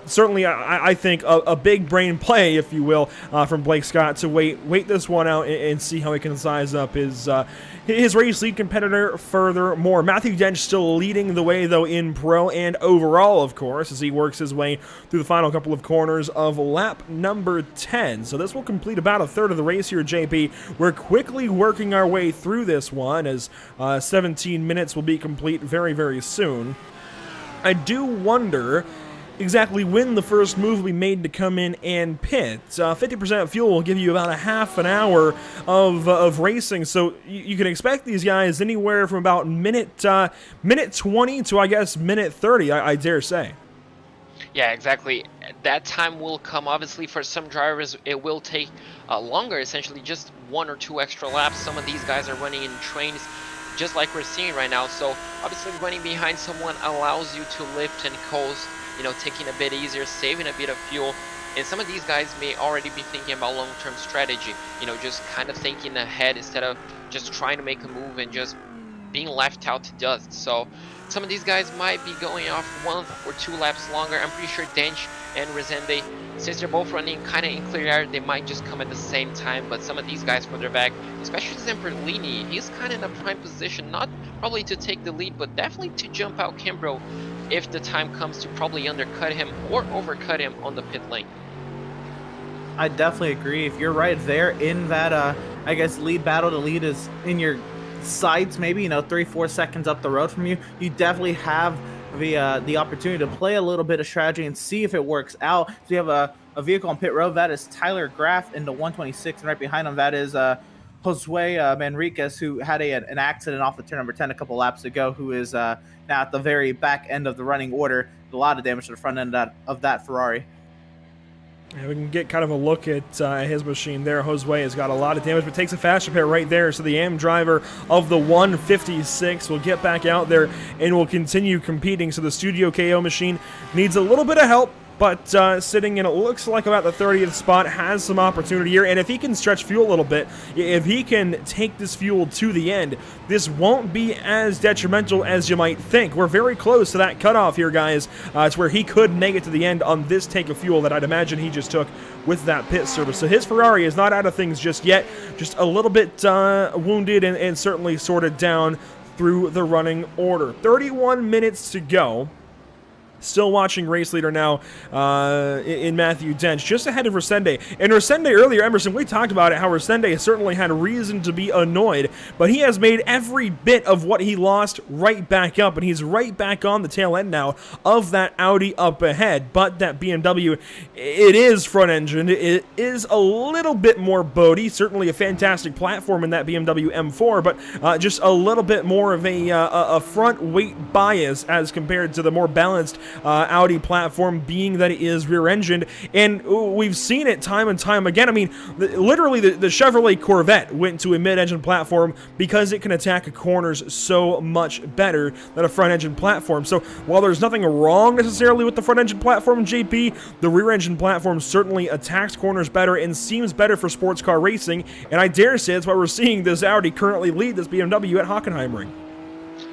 certainly I think a big brain play, if you will, from Blake Scott to wait this one out and see how he can size up his race lead competitor furthermore. Matthew Dench still leading the way, though, in pro and overall, of course, as he works his way through the final couple of corners of lap number 10. So this will complete about a third of the race here, JP. We're quickly working our way through this one, as 17 minutes will be complete very, very soon. I do wonder exactly when the first move will be made to come in and pit. 50% fuel will give you about a half an hour of racing, so you can expect these guys anywhere from about minute 20 to, I guess, minute 30, I dare say. Yeah, exactly. That time will come. Obviously, for some drivers, it will take longer, essentially just 1 or 2 extra laps. Some of these guys are running in trains, just like we're seeing right now. So obviously running behind someone allows you to lift and coast, taking a bit easier, saving a bit of fuel. And some of these guys may already be thinking about long-term strategy, just kind of thinking ahead instead of just trying to make a move and just being left out to dust. So some of these guys might be going off 1 or 2 laps longer. I'm pretty sure Dench and Resende, since they're both running kind of in clear air, they might just come at the same time. But some of these guys further back, especially Zamperlini, he's kind of in a prime position, not probably to take the lead, but definitely to jump out Kimbrough if the time comes to probably undercut him or overcut him on the pit lane. I definitely agree. If you're right there in that, I guess, lead battle, the lead is in your sights, maybe 3-4 seconds up the road from you, you definitely have the opportunity to play a little bit of strategy and see if it works out. So you have a vehicle on pit road. That is Tyler Graff in the 126, and right behind him that is Josue Manriquez, who had an accident off of turn number 10 a couple laps ago, who is now at the very back end of the running order. A lot of damage to the front end of that Ferrari. Yeah, we can get kind of a look at his machine there. Josue has got a lot of damage, but takes a fast repair right there. So the AM driver of the 156 will get back out there and will continue competing. So the Studio KO machine needs a little bit of help, but sitting in, it looks like about the 30th spot, has some opportunity here. And if he can stretch fuel a little bit, if he can take this fuel to the end, this won't be as detrimental as you might think. We're very close to that cutoff here, guys. It's where he could make it to the end on this tank of fuel that I'd imagine he just took with that pit service. So his Ferrari is not out of things just yet, just a little bit wounded and certainly sorted down through the running order. 31 minutes to go. Still watching race leader now in Matthew Dench, just ahead of Resende. And Resende earlier, Emerson, we talked about it, how Resende certainly had reason to be annoyed, but he has made every bit of what he lost right back up, and he's right back on the tail end now of that Audi up ahead. But that BMW, it is front-engined. It is a little bit more boaty, certainly a fantastic platform in that BMW M4, but just a little bit more of a front weight bias as compared to the more balanced Audi platform, being that it is rear-engined, and we've seen it time and time again. I mean, literally the Chevrolet Corvette went to a mid-engine platform because it can attack corners so much better than a front-engine platform. So while there's nothing wrong necessarily with the front-engine platform, JP, the rear-engine platform certainly attacks corners better and seems better for sports car racing, and I dare say that's why we're seeing this Audi currently lead this BMW at HockenheimRing.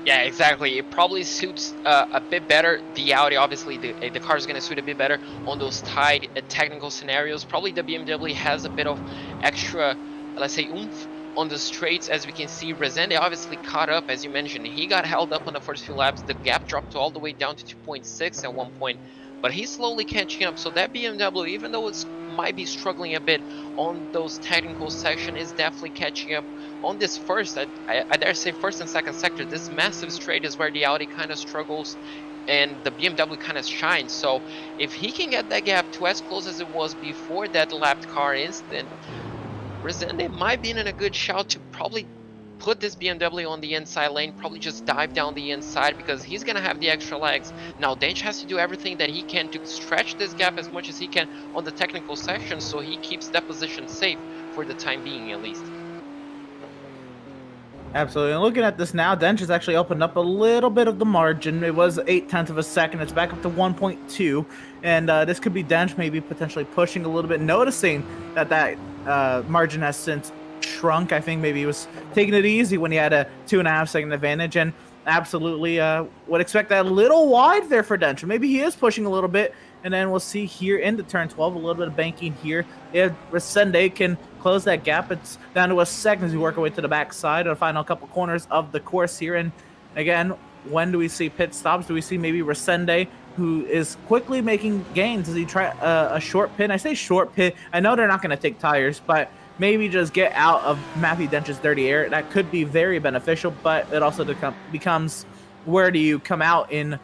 Yeah, exactly. It probably suits a bit better. The Audi, obviously, the car is going to suit a bit better on those tight technical scenarios. Probably the BMW has a bit of extra, let's say, oomph on the straights. As we can see, Resende obviously caught up, as you mentioned. He got held up on the first few laps. The gap dropped all the way down to 2.6 at one point, but he's slowly catching up. So that BMW, even though it's might be struggling a bit on those technical section, is definitely catching up on this first, I dare say first and second sector. This massive straight is where the Audi kind of struggles and the BMW kind of shines. So if he can get that gap to as close as it was before that lapped car incident, Resende might be in a good shout to probably put this BMW on the inside lane, probably just dive down the inside, because he's gonna have the extra legs. Now Dench has to do everything that he can to stretch this gap as much as he can on the technical section, so he keeps that position safe for the time being at least. Absolutely. And looking at this now, Dench has actually opened up a little bit of the margin. It was 0.8 of a second. It's back up to 1.2. And this could be Dench maybe potentially pushing a little bit, noticing that margin has since shrunk. I think maybe he was taking it easy when he had a 2.5 second advantage. And absolutely would expect that a little wide there for Dench. Maybe he is pushing a little bit. And then we'll see here into turn 12, a little bit of banking here. If Resende can close that gap, it's down to a second as we work our way to the backside of the final couple corners of the course here. And again, when do we see pit stops? Do we see maybe Resende, who is quickly making gains? Does he try a short pit? I say short pit. I know they're not going to take tires, but maybe just get out of Matthew Dench's dirty air. That could be very beneficial, but it also becomes, where do you come out in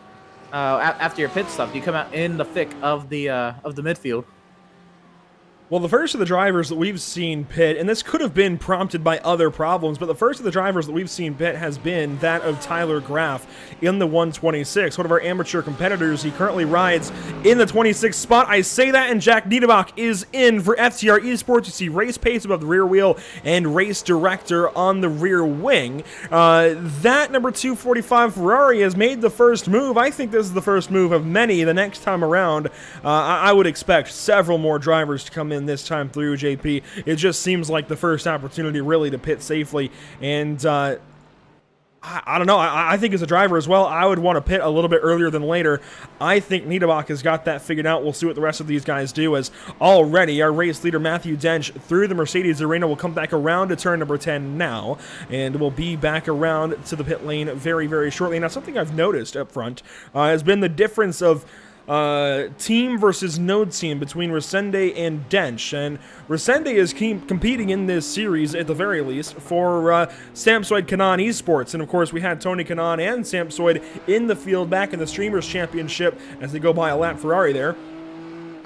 after your pit stop? Do you come out in the thick of the midfield? Well, the first of the drivers that we've seen pit, and this could have been prompted by other problems, but the first of the drivers that we've seen pit has been that of Tyler Graff in the 126, one of our amateur competitors. He currently rides in the 26th spot. I say that, and Jack Niederbach is in for FTR Esports. You see race pace above the rear wheel and race director on the rear wing. That number 245 Ferrari has made the first move. I think this is the first move of many. The next time around, I would expect several more drivers to come in this time through, JP. It just seems like the first opportunity really to pit safely, and I don't know. I think as a driver as well, I would want to pit a little bit earlier than later. I think Niederbach has got that figured out. We'll see what the rest of these guys do, as already our race leader Matthew Dench through the Mercedes arena will come back around to turn number 10 now, and we'll be back around to the pit lane very, very shortly. Now, something I've noticed up front has been the difference of team versus no team between Resende and Dench, and Resende is competing in this series at the very least for Samsoid Kanan Esports, and of course we had Tony Kanan and Samsoid in the field back in the Streamers Championship as they go by a lap Ferrari there.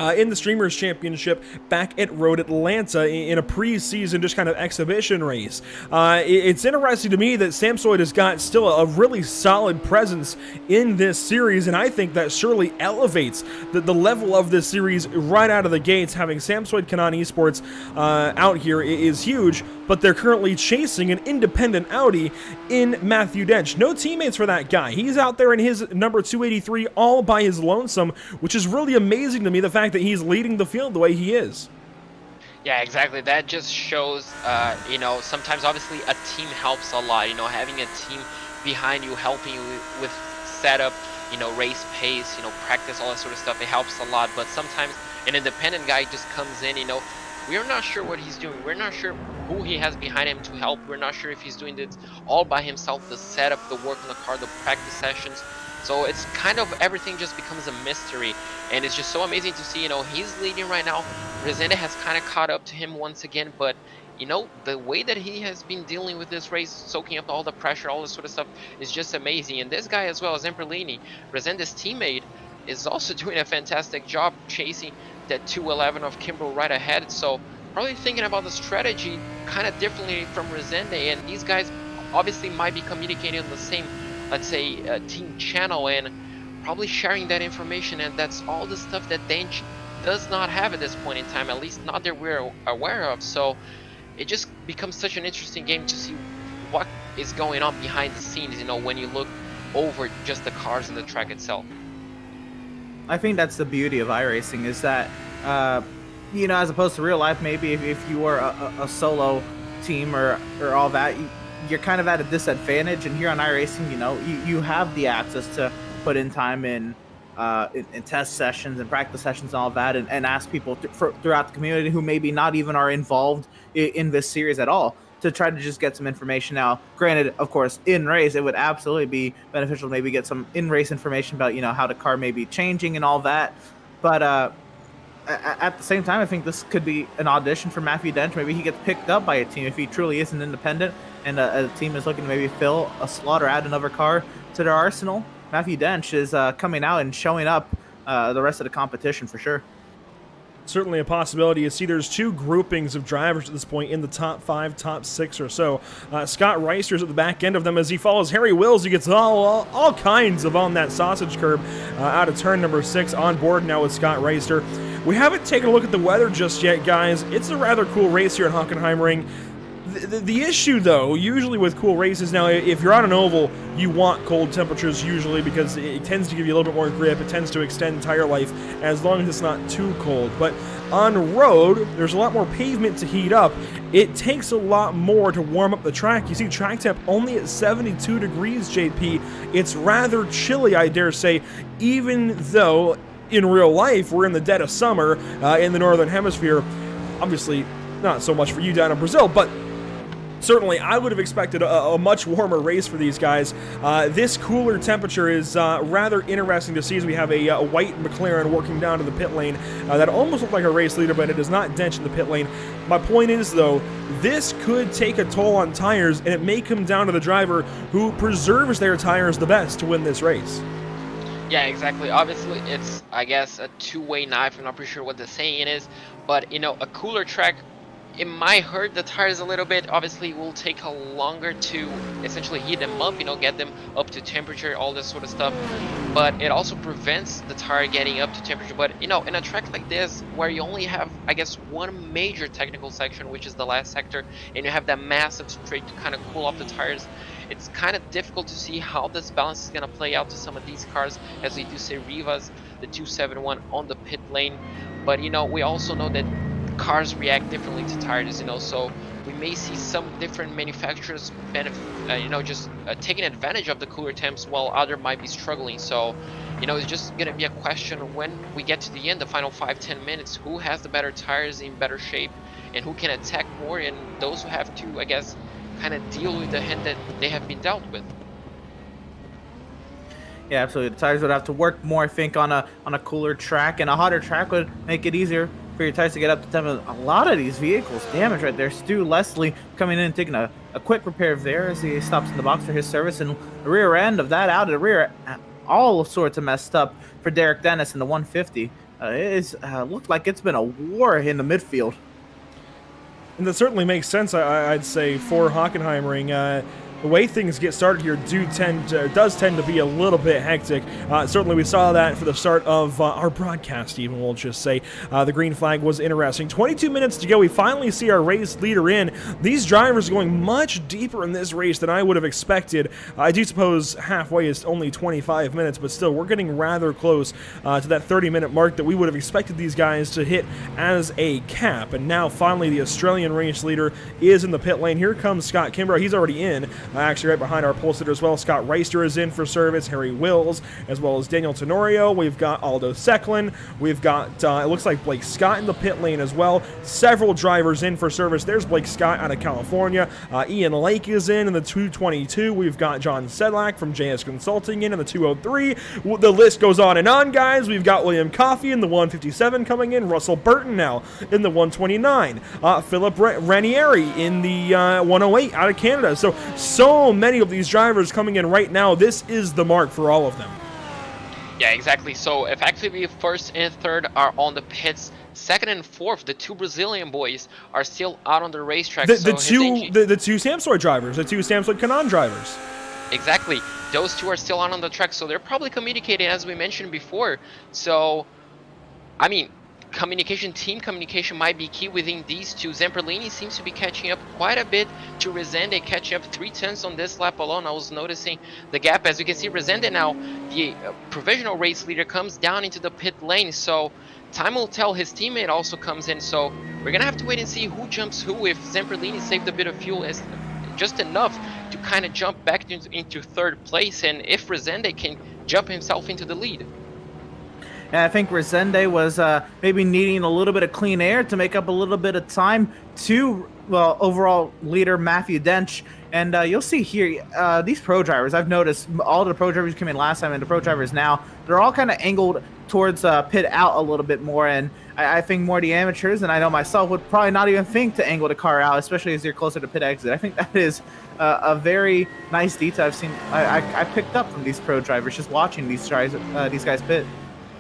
In the Streamers Championship back at Road Atlanta in a preseason just kind of exhibition race. It's interesting to me that Samsoid has got still a really solid presence in this series, and I think that surely elevates the level of this series right out of the gates. Having Samsoid Kanan Esports out here is huge, but they're currently chasing an independent Audi in Matthew Dench. No teammates for that guy. He's out there in his number 283 all by his lonesome, which is really amazing to me, the fact that he's leading the field the way he is. Yeah, exactly. That just shows, you know, sometimes obviously a team helps a lot. You know, having a team behind you, helping you with setup, you know, race pace, you know, practice, all that sort of stuff, it helps a lot. But sometimes an independent guy just comes in, you know, we're not sure what he's doing. We're not sure who he has behind him to help. We're not sure if he's doing this all by himself, the setup, the work on the car, the practice sessions. So it's kind of everything just becomes a mystery, and it's just so amazing to see. He's leading right now. Resende has kind of caught up to him once again, but the way that he has been dealing with this race, soaking up all the pressure, all this sort of stuff, is just amazing. And this guy as well, Zamperlini, Resende's teammate, is also doing a fantastic job chasing that 211 of Kimbrough right ahead. So probably thinking about the strategy kind of differently from Resende, and these guys obviously might be communicating on the same, let's say, team channel, and probably sharing that information. And that's all the stuff that Dench does not have at this point in time, at least not that we're aware of. So it just becomes such an interesting game to see what is going on behind the scenes, when you look over just the cars and the track itself. I think that's the beauty of iRacing, is that, as opposed to real life, maybe if you were a solo team or all that, you're kind of at a disadvantage. And here on iRacing, you have the access to put in time in test sessions and practice sessions and all that, and ask people throughout the community who maybe not even are involved in this series at all, to try to just get some information. Now, granted, of course, in race, it would absolutely be beneficial to maybe get some in race information about, how the car may be changing and all that. But at the same time, I think this could be an audition for Matthew Dench. Maybe he gets picked up by a team if he truly is an independent, and a team is looking to maybe fill a slot or add another car to their arsenal. Matthew Dench is coming out and showing up the rest of the competition for sure. Certainly a possibility. You see there's two groupings of drivers at this point in the top 5, top 6 or so. Scott Reister's at the back end of them as he follows Harry Wills. He gets all kinds of on that sausage curb out of turn number 6, on board now with Scott Reister. We haven't taken a look at the weather just yet, guys. It's a rather cool race here at HockenheimRing. The issue, though, usually with cool races, now, if you're on an oval, you want cold temperatures usually because it tends to give you a little bit more grip. It tends to extend tire life as long as it's not too cold. But on road, there's a lot more pavement to heat up. It takes a lot more to warm up the track. You see track temp only at 72 degrees, JP. It's rather chilly, I dare say, even though in real life we're in the dead of summer in the Northern Hemisphere. Obviously, not so much for you down in Brazil, but certainly, I would have expected a much warmer race for these guys. This cooler temperature is rather interesting to see as we have a white McLaren working down to the pit lane that almost looked like a race leader, but it does not dent in the pit lane. My point is, though, this could take a toll on tires, and it may come down to the driver who preserves their tires the best to win this race. Yeah, exactly. Obviously, it's, I guess, a two-way knife. I'm not pretty sure what the saying is, but, a cooler track, it might hurt the tires a little bit. Obviously, it will take a longer to essentially heat them up, get them up to temperature, all this sort of stuff. But it also prevents the tire getting up to temperature. But, in a track like this, where you only have, I guess, one major technical section, which is the last sector, and you have that massive straight to kind of cool off the tires, it's kind of difficult to see how this balance is going to play out to some of these cars, as we do say Rivas, the 271 on the pit lane. But, we also know that cars react differently to tires, so we may see some different manufacturers just taking advantage of the cooler temps while other might be struggling. So it's just gonna be a question of when we get to the end, the final 5-10 minutes, who has the better tires in better shape and who can attack more, and those who have to, I guess, kind of deal with the hand that they have been dealt with. Yeah, absolutely. The tires would have to work more, I think, on a cooler track, and a hotter track would make it easier for your tires to get up to temp. A lot of these vehicles damaged right there. Stu Leslie coming in and taking a quick repair there as he stops in the box for his service, and the rear end of that out of the rear, all sorts of messed up for Derek Dennis in the 150. It looked like it's been a war in the midfield. And that certainly makes sense, I'd say, for HockenheimRing. The way things get started here does tend to be a little bit hectic. Certainly we saw that for the start of our broadcast, even, we'll just say. The green flag was interesting. 22 minutes to go. We finally see our race leader in. These drivers are going much deeper in this race than I would have expected. I do suppose halfway is only 25 minutes, but still, we're getting rather close to that 30-minute mark that we would have expected these guys to hit as a cap. And now, finally, the Australian race leader is in the pit lane. Here comes Scott Kimbrough. He's already in. actually right behind our pole sitter as well. Scott Reister is in for service, Harry Wills, as well as Daniel Tenorio. We've got Aldo Secklin. We've got, it looks like Blake Scott in the pit lane as well. Several drivers in for service. There's Blake Scott out of California. Ian Lake is in the 222. We've got John Sedlak from JS Consulting in the 203. The list goes on and on, guys. We've got William Coffey in the 157 coming in. Russell Burton now in the 129. Philip Ranieri in the 108 out of Canada. So many of these drivers coming in right now. This is the mark for all of them. Yeah, exactly. So effectively, first and third are on the pits. Second and fourth, the two Brazilian boys are still out on the racetrack. The two Samsung drivers, the two Samsung Canon drivers. Exactly. Those two are still out on the track, so they're probably communicating, as we mentioned before. So, I mean, team communication might be key within these two. Zamperlini seems to be catching up quite a bit to Resende, catching up 3/10 on this lap alone. I was noticing the gap. As you can see, Resende now, the provisional race leader, comes down into the pit lane. So time will tell. His teammate also comes in. So we're going to have to wait and see who jumps who. If Zamperlini saved a bit of fuel, is just enough to kind of jump back into third place, and if Resende can jump himself into the lead. And I think Resende was maybe needing a little bit of clean air to make up a little bit of time to, well, overall leader Matthew Dench. And you'll see here, these pro drivers, I've noticed all the pro drivers came in last time and the pro drivers now, they're all kind of angled towards pit out a little bit more. And I think more the amateurs, and I know myself, would probably not even think to angle the car out, especially as you're closer to pit exit. I think that is a very nice detail I've seen. I picked up from these pro drivers just watching these guys pit.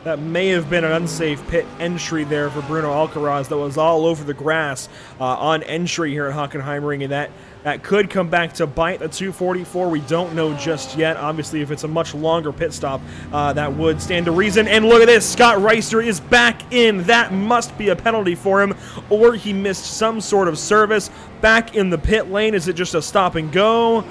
That may have been an unsafe pit entry there for Bruno Alcaraz that was all over the grass on entry here at HockenheimRing, and that could come back to bite the 244. We don't know just yet. Obviously, if it's a much longer pit stop, that would stand to reason. And look at this, Scott Reister is back in. That must be a penalty for him, or he missed some sort of service. Back in the pit lane, is it just a stop and go?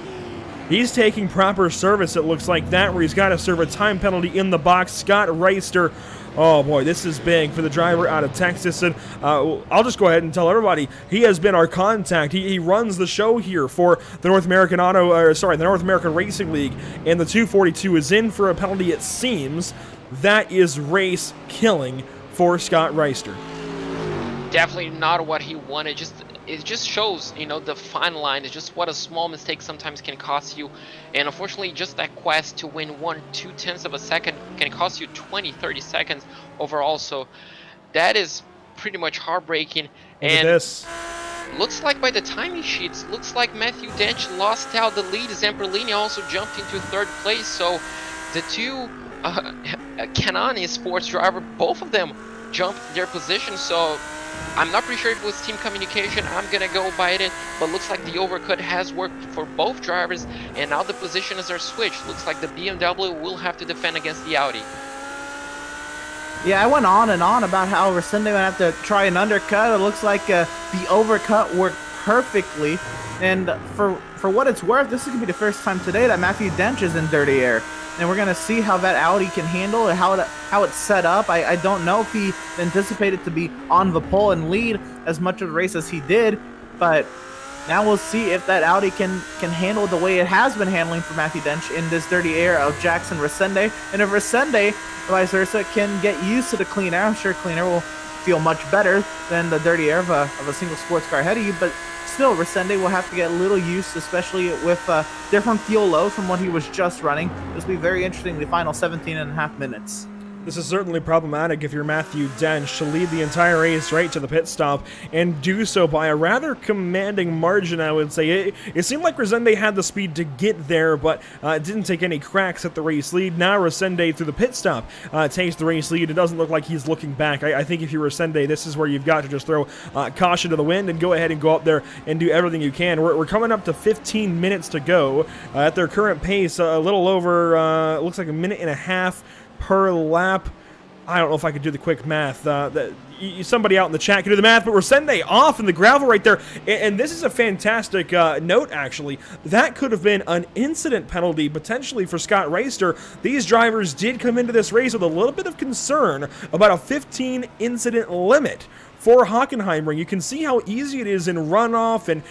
He's taking proper service, it looks like that, where he's got to serve a time penalty in the box. Scott Reister, oh boy, this is big for the driver out of Texas. And I'll just go ahead and tell everybody, he has been our contact. He runs the show here for the North American the North American Racing League, and the 242 is in for a penalty, it seems. That is race killing for Scott Reister. Definitely not what he wanted. It just shows, the fine line is just what a small mistake sometimes can cost you. And unfortunately, just that quest to win 1/2 of a second can cost you 20-30 seconds overall. So that is pretty much heartbreaking. And this looks like by the timing sheets, looks like Matthew Dench lost out the lead. Zamperlini also jumped into third place. So the two Canon Sports driver, both of them jumped their position. So I'm not pretty sure if it was team communication. I'm gonna go by it, but looks like the overcut has worked for both drivers, and now the positions are switched. Looks like the BMW will have to defend against the Audi. Yeah, I went on and on about how Resende would have to try an undercut. It looks like the overcut worked perfectly, and for what it's worth, this is gonna be the first time today that Matthew Dench is in dirty air. And we're going to see how that Audi can handle it, how it's set up. I don't know if he anticipated to be on the pole and lead as much of the race as he did, but now we'll see if that Audi can handle the way it has been handling for Matthew Dench in this dirty air of Jackson Resende. And if Resende, vice versa, can get used to the clean air, I'm sure clean air will feel much better than the dirty air of a single sports car ahead of you, but still, Resende will have to get a little used, especially with different fuel load from what he was just running. This will be very interesting, the final 17.5 minutes. This is certainly problematic if you're Matthew Dench to lead the entire race right to the pit stop and do so by a rather commanding margin, I would say. It seemed like Resende had the speed to get there, but it didn't take any cracks at the race lead. Now Resende through the pit stop takes the race lead. It doesn't look like he's looking back. I think if you're Resende, this is where you've got to just throw caution to the wind and go ahead and go up there and do everything you can. We're coming up to 15 minutes to go at their current pace, a little over, looks like a minute and a half per lap. I don't know if I could do the quick math. Somebody out in the chat can do the math, but Resende off in the gravel right there. And this is a fantastic note, actually. That could have been an incident penalty, potentially, for Scott Reister. These drivers did come into this race with a little bit of concern about a 15 incident limit for HockenheimRing. You can see how easy it is in runoff, and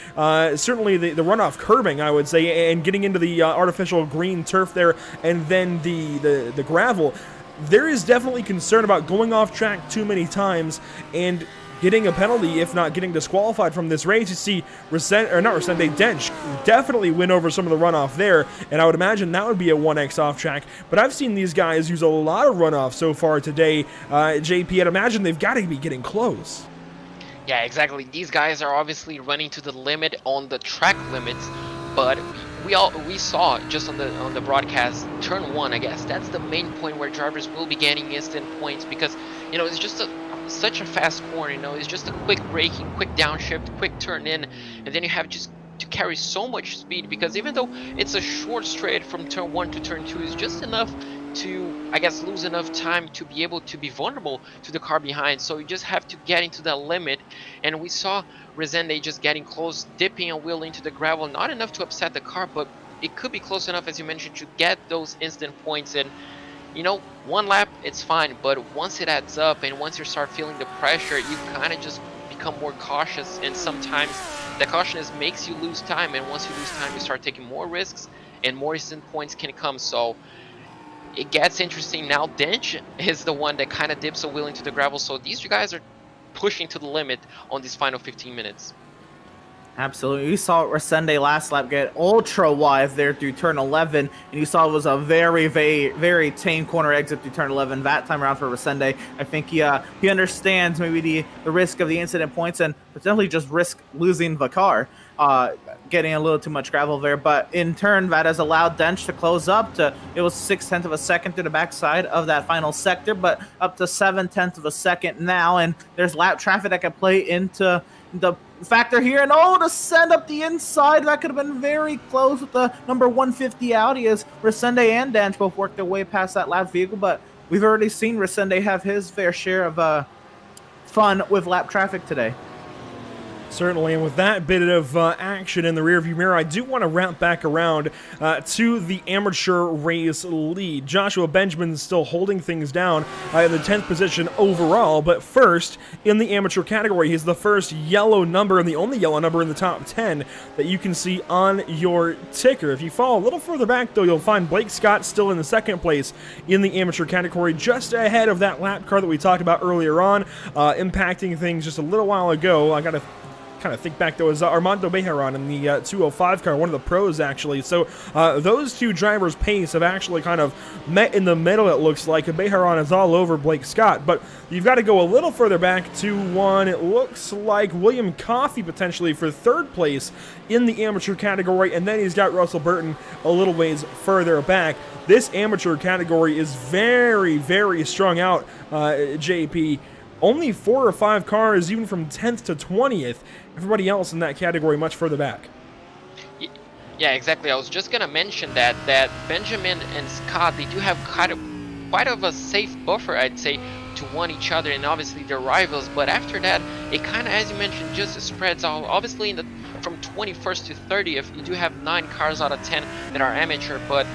certainly the runoff curbing, I would say, and getting into the artificial green turf there, and then the gravel. There is definitely concern about going off track too many times and getting a penalty, if not getting disqualified from this race. You see Dench definitely win over some of the runoff there, and I would imagine that would be a 1x off track. But I've seen these guys use a lot of runoff so far today. JP, I'd imagine they've got to be getting close. Yeah, exactly. These guys are obviously running to the limit on the track limits, but we saw just on the broadcast, turn 1, I guess that's the main point where drivers will be getting instant points, because it's just such a fast corner. It's just a quick braking, quick downshift, quick turn in, and then you have just to carry so much speed, because even though it's a short straight from turn 1 to turn 2, is just enough to, I guess, lose enough time to be able to be vulnerable to the car behind. So you just have to get into that limit, and we saw Resende just getting close, dipping a wheel into the gravel, not enough to upset the car, but it could be close enough, as you mentioned, to get those instant points. And one lap, it's fine, but once it adds up and once you start feeling the pressure, you kind of just become more cautious, and sometimes the cautiousness makes you lose time, and once you lose time, you start taking more risks, and more instant points can come. So it gets interesting. Now Dench is the one that kind of dips a wheel into the gravel, so these guys are pushing to the limit on these final 15 minutes. Absolutely. You saw Resende last lap get ultra wide there through turn 11, and you saw it was a very, very, very tame corner exit through turn 11 that time around for Resende. I think he understands maybe the risk of the incident points and potentially just risk losing the car, getting a little too much gravel there. But in turn, that has allowed Dench to close up to, it was 0.6 of a second through the backside of that final sector, but up to 0.7 of a second now, and there's lap traffic that can play into the factor here, and to send up the inside, that could have been very close with the number 150 Audi, as Resende and Dench both worked their way past that lap vehicle. But we've already seen Resende have his fair share of fun with lap traffic today. Certainly, and with that bit of action in the rearview mirror, I do want to wrap back around to the amateur race lead. Joshua Benjamin still holding things down in the 10th position overall, but first in the amateur category. He's the first yellow number and the only yellow number in the top 10 that you can see on your ticker. If you fall a little further back, though, you'll find Blake Scott still in the second place in the amateur category, just ahead of that lap car that we talked about earlier on, impacting things just a little while ago. I got to kind of think back, there was Armando Bejaran in the 205 car, one of the pros actually. So those two drivers' pace have actually kind of met in the middle, it looks like. And Bejaran is all over Blake Scott, but you've got to go a little further back to one, it looks like William Coffey potentially for third place in the amateur category, and then he's got Russell Burton a little ways further back. This amateur category is very, very strung out, JP. Only 4 or 5 cars, even from 10th to 20th. Everybody else in that category much further back. Yeah, exactly. I was just gonna mention that Benjamin and Scott, they do have quite of a safe buffer, I'd say, to one each other, and obviously they're rivals. But after that, it kind of, as you mentioned, just spreads out. Obviously, from 21st to 30th, you do have 9 cars out of 10 that are amateur. But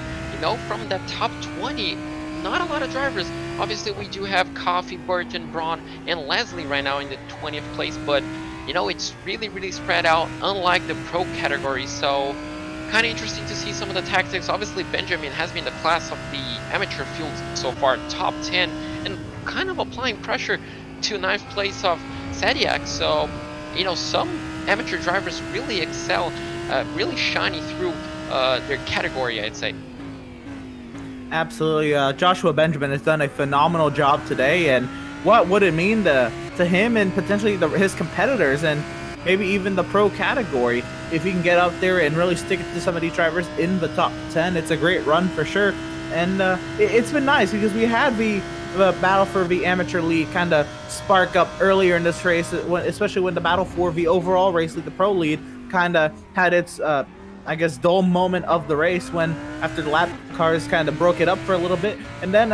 from the top 20, not a lot of drivers. Obviously, we do have Coffey, Burton, Braun, and Leslie right now in the 20th place, but it's really, really spread out, unlike the pro category. So kind of interesting to see some of the tactics. Obviously, Benjamin has been the class of the amateur field so far, top 10, and kind of applying pressure to 9th place of Sadiak. So some amateur drivers really excel, really shining through their category, I'd say. Absolutely. Joshua Benjamin has done a phenomenal job today, and what would it mean to him and potentially his competitors, and maybe even the pro category, if he can get out there and really stick it to some of these drivers in the top 10. It's a great run for sure, and it's been nice because we had the battle for the amateur lead kind of spark up earlier in this race, especially when the battle for the overall race lead, the pro lead, kind of had its dull moment of the race, when after the lap cars kind of broke it up for a little bit, and then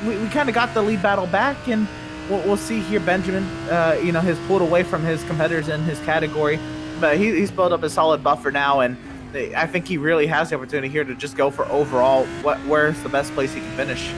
we kind of got the lead battle back, and we'll see here Benjamin has pulled away from his competitors in his category, but he's built up a solid buffer now, and I think he really has the opportunity here to just go for overall where's the best place he can finish.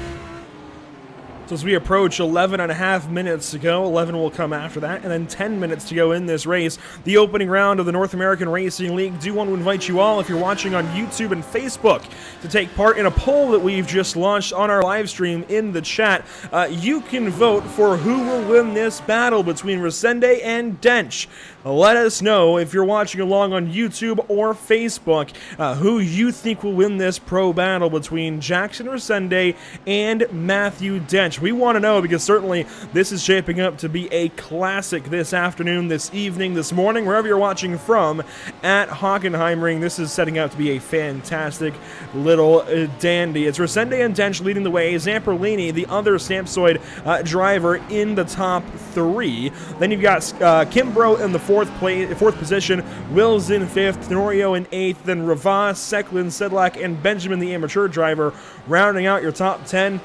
So as we approach 11 and a half minutes to go, 11 will come after that, and then 10 minutes to go in this race. The opening round of the North American Racing League. Do want to invite you all, if you're watching on YouTube and Facebook, to take part in a poll that we've just launched on our live stream in the chat. You can vote for who will win this battle between Resende and Dench. Let us know, if you're watching along on YouTube or Facebook, who you think will win this pro battle between Jackson Resende and Matthew Dench. We want to know, because certainly this is shaping up to be a classic this afternoon, this evening, this morning, wherever you're watching from at HockenheimRing. This is setting up to be a fantastic little dandy. It's Resende and Dench leading the way. Zamperlini, the other Samsoid driver, in the top three. Then you've got Kimbrough in the fourth position, Wills in fifth, Tenorio in eighth, then Ravas, Secklin, Sedlak, and Benjamin, the amateur driver, rounding out your top 10.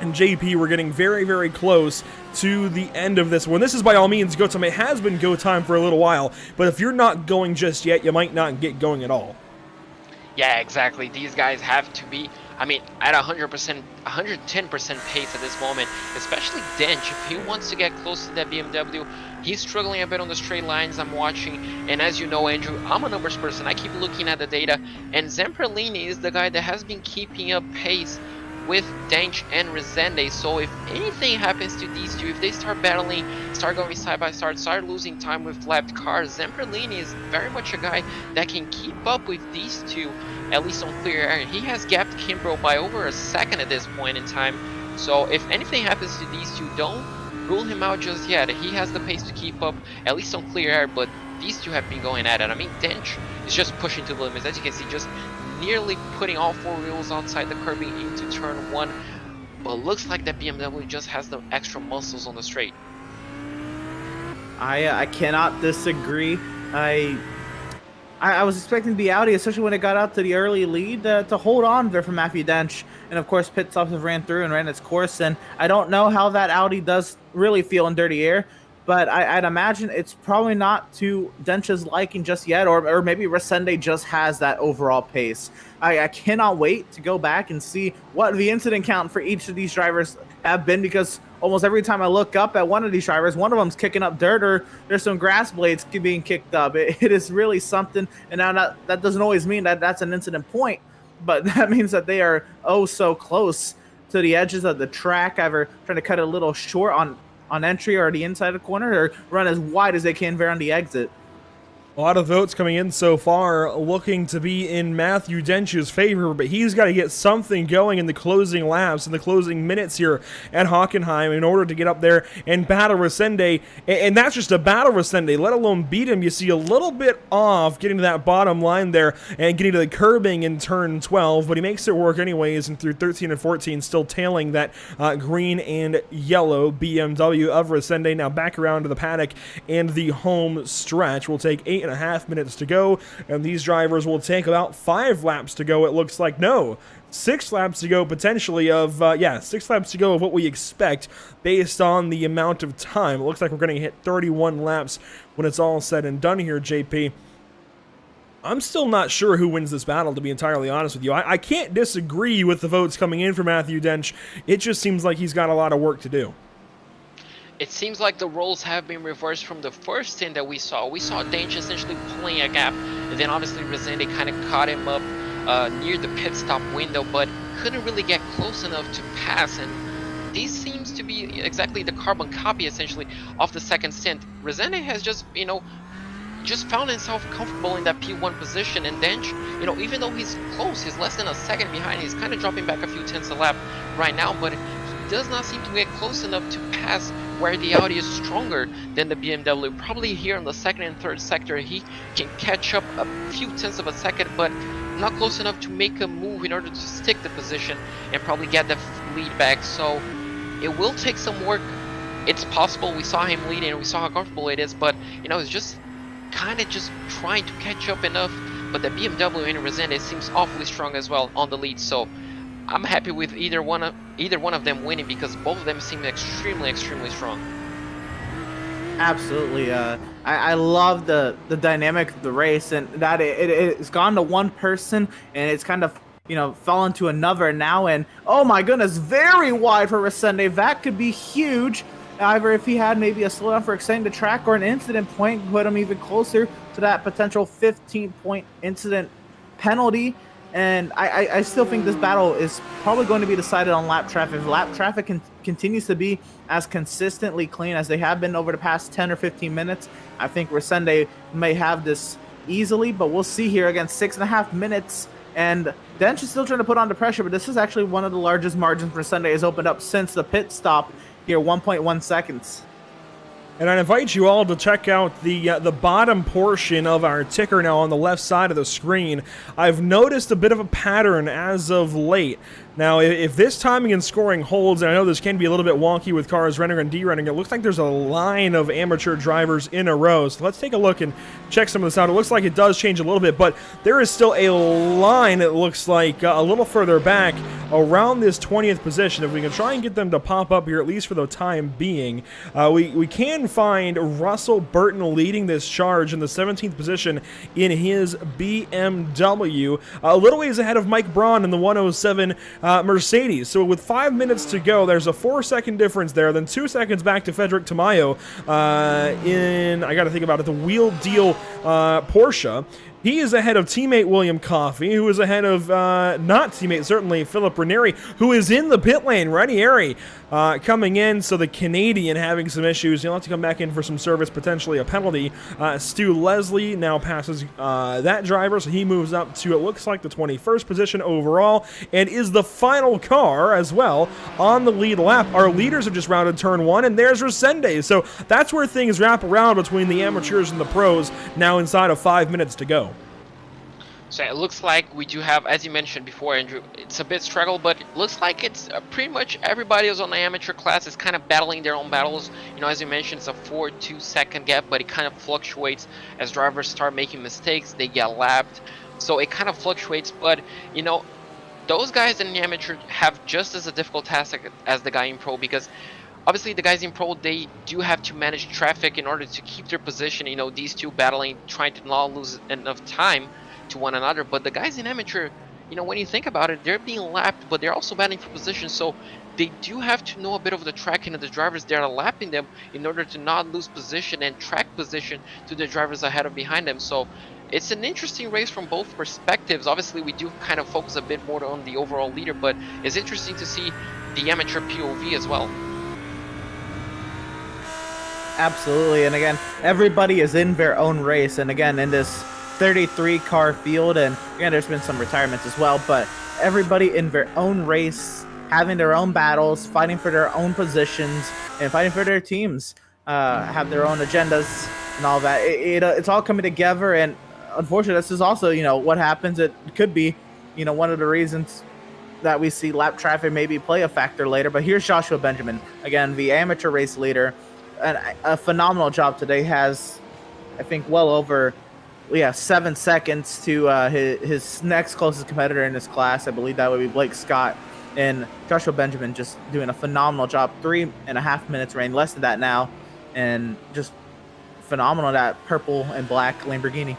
And JP, we're getting very, very close to the end of this one. This is by all means go time. It has been go time for a little while, but if you're not going just yet, you might not get going at all. Yeah, exactly. These guys have to be, I mean, at 100%, 110% pace at this moment, especially Dench. If he wants to get close to that BMW, he's struggling a bit on the straight lines I'm watching. And as you know, Andrew, I'm a numbers person. I keep looking at the data, and Zamperlini is the guy that has been keeping up pace with Dench and Resende. So if anything happens to these two, if they start battling, start going side by side, start losing time with lapped cars, Zamperlini is very much a guy that can keep up with these two, at least on clear air. He has gapped Kimbrough by over a second at this point in time. So if anything happens to these two, don't rule him out just yet. He has the pace to keep up, at least on clear air, but these two have been going at it. I mean, Dench is just pushing to the limits. As you can see, just nearly putting all four wheels outside the curbing into turn one, but looks like that BMW just has the extra muscles on the straight. I cannot disagree. I was expecting the Audi, especially when it got out to the early lead, to hold on there for Matthew Dench. And of course, pit stops have ran through and ran its course. And I don't know how that Audi does really feel in dirty air, but I'd imagine it's probably not to Dench's liking just yet, or maybe Resende just has that overall pace. I cannot wait to go back and see what the incident count for each of these drivers have been, because almost every time I look up at one of these drivers, one of them's kicking up dirt, or there's some grass blades being kicked up. It is really something, and now that doesn't always mean that that's an incident point, but that means that they are oh so close to the edges of the track, either trying to cut it a little short on entry or the inside of the corner, or run as wide as they can there on the exit. A lot of votes coming in so far looking to be in Matthew Dench's favor, but he's got to get something going in the closing laps, in the closing minutes here at Hockenheim, in order to get up there and battle Resende. And that's just a battle Resende, let alone beat him. You see a little bit off getting to that bottom line there and getting to the curbing in turn 12, but he makes it work anyways, and through 13 and 14 still tailing that green and yellow BMW of Resende. Now back around to the paddock and the home stretch. We'll take 8.5 minutes to go, and these drivers will take about 5 laps to go. It looks like, no, 6 laps to go potentially of 6 laps to go of what we expect based on the amount of time. It looks like we're going to hit 31 laps when it's all said and done here, JP. I'm still not sure who wins this battle, to be entirely honest with you. I can't disagree with the votes coming in for Matthew Dench. It just seems like he's got a lot of work to do. It seems like the roles have been reversed from the first stint that we saw. We saw Dench essentially pulling a gap, and then obviously Resende kind of caught him up near the pit stop window, but couldn't really get close enough to pass. And this seems to be exactly the carbon copy, essentially, of the second stint. Resende has just, just found himself comfortable in that P1 position, and Dench, even though he's close, he's less than a second behind, he's kind of dropping back a few tenths a lap right now, but he does not seem to get close enough to pass where the Audi is stronger than the BMW. Probably here in the second and third sector, he can catch up a few tenths of a second, but not close enough to make a move in order to stick the position and probably get the lead back. So it will take some work. It's possible. We saw him leading and we saw how comfortable it is, but it's just kind of just trying to catch up enough. But the BMW and Resende seems awfully strong as well on the lead. So I'm happy with either one of them winning, because both of them seem extremely strong. Absolutely. I love the dynamic of the race, and that it's gone to one person, and it's kind of fall into another now, and oh my goodness, very wide for Resende. That could be huge. However, if he had maybe a slowdown for extending the track or an incident point, put him even closer to that potential 15-point incident penalty. And I still think this battle is probably going to be decided on lap traffic. If lap traffic continues to be as consistently clean as they have been over the past 10 or 15 minutes, I think Resende may have this easily, but we'll see here. Again, 6.5 minutes, and Dench is still trying to put on the pressure, but this is actually one of the largest margins Resende has opened up since the pit stop here, 1.1 seconds. And I invite you all to check out the bottom portion of our ticker now on the left side of the screen. I've noticed a bit of a pattern as of late. Now, if this timing and scoring holds, and I know this can be a little bit wonky with cars running and derunning, it looks like there's a line of amateur drivers in a row. So let's take a look and check some of this out. It looks like it does change a little bit, but there is still a line, it looks like, a little further back around this 20th position. If we can try and get them to pop up here, at least for the time being, we can find Russell Burton leading this charge in the 17th position in his BMW, a little ways ahead of Mike Braun in the 107 Mercedes. So with 5 minutes to go, there's a 4-second difference there. Then 2 seconds back to Frederick Tamayo in, I got to think about it, the Wheel Deal Porsche. He is ahead of teammate William Coffey, who is ahead of, not teammate, certainly, Philip Ranieri, who is in the pit lane. Ranieri coming in, so the Canadian having some issues. He'll have to come back in for some service, potentially a penalty. Stu Leslie now passes that driver, so he moves up to, it looks like, the 21st position overall, and is the final car, as well, on the lead lap. Our leaders have just rounded turn 1, and there's Resende. So that's where things wrap around between the amateurs and the pros, now inside of 5 minutes to go. So it looks like we do have, as you mentioned before, Andrew, it's a bit struggle, but it looks like it's pretty much everybody who's on the amateur class is kind of battling their own battles. As you mentioned, it's a 4-2 second gap, but it kind of fluctuates as drivers start making mistakes, they get lapped. So it kind of fluctuates, but, those guys in the amateur have just as a difficult task as the guy in pro, because obviously the guys in pro, they do have to manage traffic in order to keep their position. These two battling, trying to not lose enough time to one another, but the guys in amateur, when you think about it, they're being lapped, but they're also battling for position, so they do have to know a bit of the track and the drivers that are lapping them in order to not lose position and track position to the drivers ahead of behind them. So it's an interesting race from both perspectives. Obviously, we do kind of focus a bit more on the overall leader, but it's interesting to see the amateur POV as well. Absolutely, and again, everybody is in their own race, and again, in this 33 car field, and again, there's been some retirements as well, but everybody in their own race, having their own battles, fighting for their own positions, and fighting for their teams, have their own agendas and all that. It's all coming together, and unfortunately, this is also, what happens. It could be, one of the reasons that we see lap traffic maybe play a factor later. But here's Joshua Benjamin, again, the amateur race leader, and a phenomenal job today. Has, I think, well over 7 seconds to his next closest competitor in his class. I believe that would be Blake Scott. And Joshua Benjamin just doing a phenomenal job. 3.5 minutes reign, less than that now. And just phenomenal, that purple and black Lamborghini.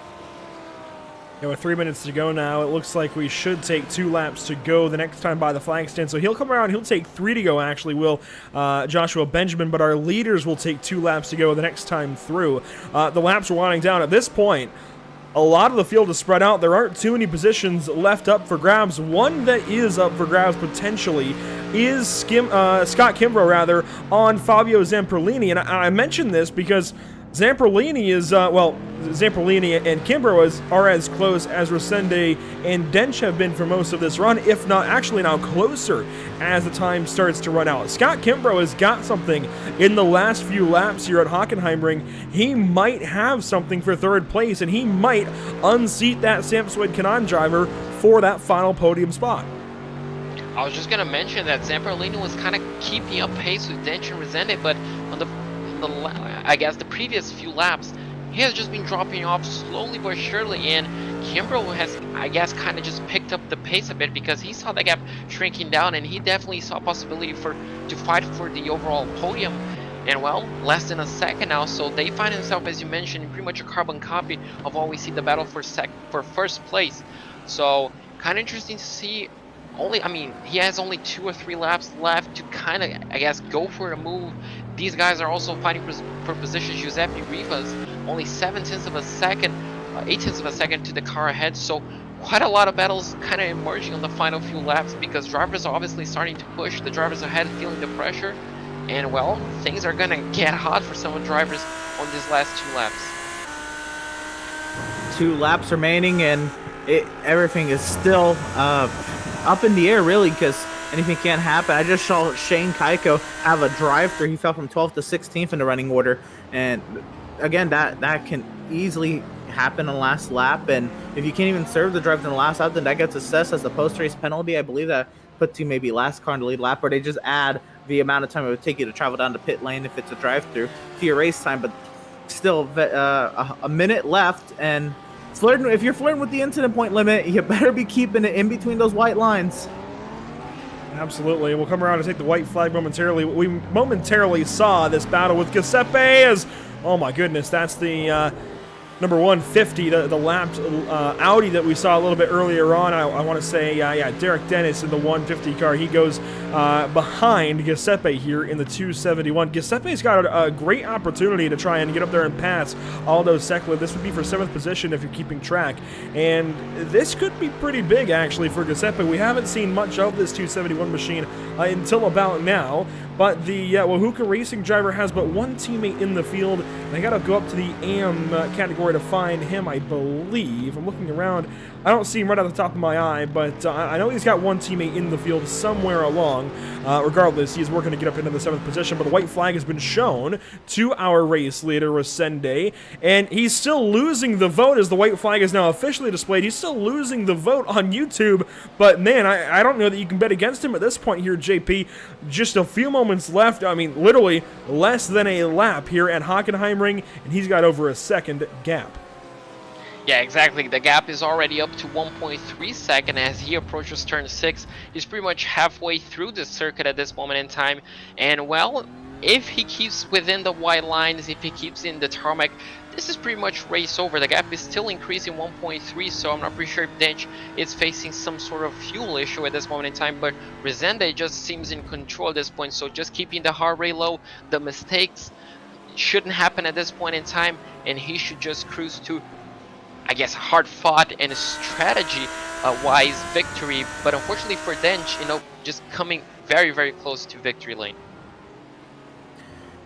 With 3 minutes to go now, it looks like we should take 2 laps to go the next time by the flag stand. So he'll come around, he'll take 3 to go, actually, will Joshua Benjamin, but our leaders will take 2 laps to go the next time through. The laps are winding down. At this point, a lot of the field is spread out. There aren't too many positions left up for grabs. One that is up for grabs potentially is Scott Kimbrough, on Fabio Zamperlini. And I mention this because Zamperlini is, Zamperlini and Kimbrough are as close as Resende and Dench have been for most of this run, if not actually now closer as the time starts to run out. Scott Kimbrough has got something in the last few laps here at HockenheimRing. He might have something for 3rd place, and he might unseat that Samsung Canon driver for that final podium spot. I was just going to mention that Zamperlini was kind of keeping up pace with Dench and Resende, but on the previous few laps, he has just been dropping off slowly but surely, and Kimbrough has, kind of just picked up the pace a bit because he saw the gap shrinking down, and he definitely saw a possibility to fight for the overall podium. And less than a second now, so they find themselves, as you mentioned, pretty much a carbon copy of what we see the battle for first place. So kind of interesting to see. I mean, he has only 2 or 3 laps left to kind of, I guess, go for a move. These guys are also fighting for positions. Giuseppe Rivas only 7/10 of a second, 8/10 of a second to the car ahead. So quite a lot of battles kind of emerging on the final few laps because drivers are obviously starting to push. The drivers ahead feeling the pressure. And, well, things are going to get hot for some of the drivers on these last 2 laps. 2 laps remaining, and everything is still up in the air, really, because anything can't happen. I just saw Shane Kaiko have a drive-through. He fell from 12th to 16th in the running order, and again, that can easily happen on the last lap. And if you can't even serve the drive in the last lap, then that gets assessed as a post-race penalty. I believe that puts you maybe last car in the lead lap, or they just add the amount of time it would take you to travel down to pit lane if it's a drive-through to your race time. But still, a minute left, and if you're flirting with the incident point limit, you better be keeping it in between those white lines. Absolutely. We'll come around and take the white flag momentarily. We momentarily saw this battle with Giuseppe as, oh my goodness, that's the number 150, the lapped Audi that we saw a little bit earlier on. I want to say, yeah, Derek Dennis in the 150 car. He goes behind Giuseppe here in the 271. Giuseppe's got a great opportunity to try and get up there and pass Aldo Sekla. This would be for 7th position if you're keeping track. And this could be pretty big, actually, for Giuseppe. We haven't seen much of this 271 machine until about now. But the Wahuka Racing driver has but 1 teammate in the field. And I got to go up to the AM category to find him, I believe. I'm looking around. I don't see him right off the top of my eye, but I know he's got 1 teammate in the field somewhere along. Regardless, he's working to get up into the 7th position, but the white flag has been shown to our race leader, Resende, and he's still losing the vote as the white flag is now officially displayed. He's still losing the vote on YouTube, but man, I don't know that you can bet against him at this point here, JP. Just a few moments left. I mean, literally less than a lap here at HockenheimRing, and he's got over a second gap. Yeah, exactly. The gap is already up to 1.3 seconds as he approaches turn 6. He's pretty much halfway through the circuit at this moment in time. And, well, if he keeps within the white lines, if he keeps in the tarmac, this is pretty much race over. The gap is still increasing 1.3, so I'm not pretty sure if Dench is facing some sort of fuel issue at this moment in time, but Resende just seems in control at this point, so just keeping the heart rate low, the mistakes shouldn't happen at this point in time, and he should just cruise to, I guess, hard-fought and strategy-wise victory. But unfortunately for Dench, just coming very, very close to victory lane.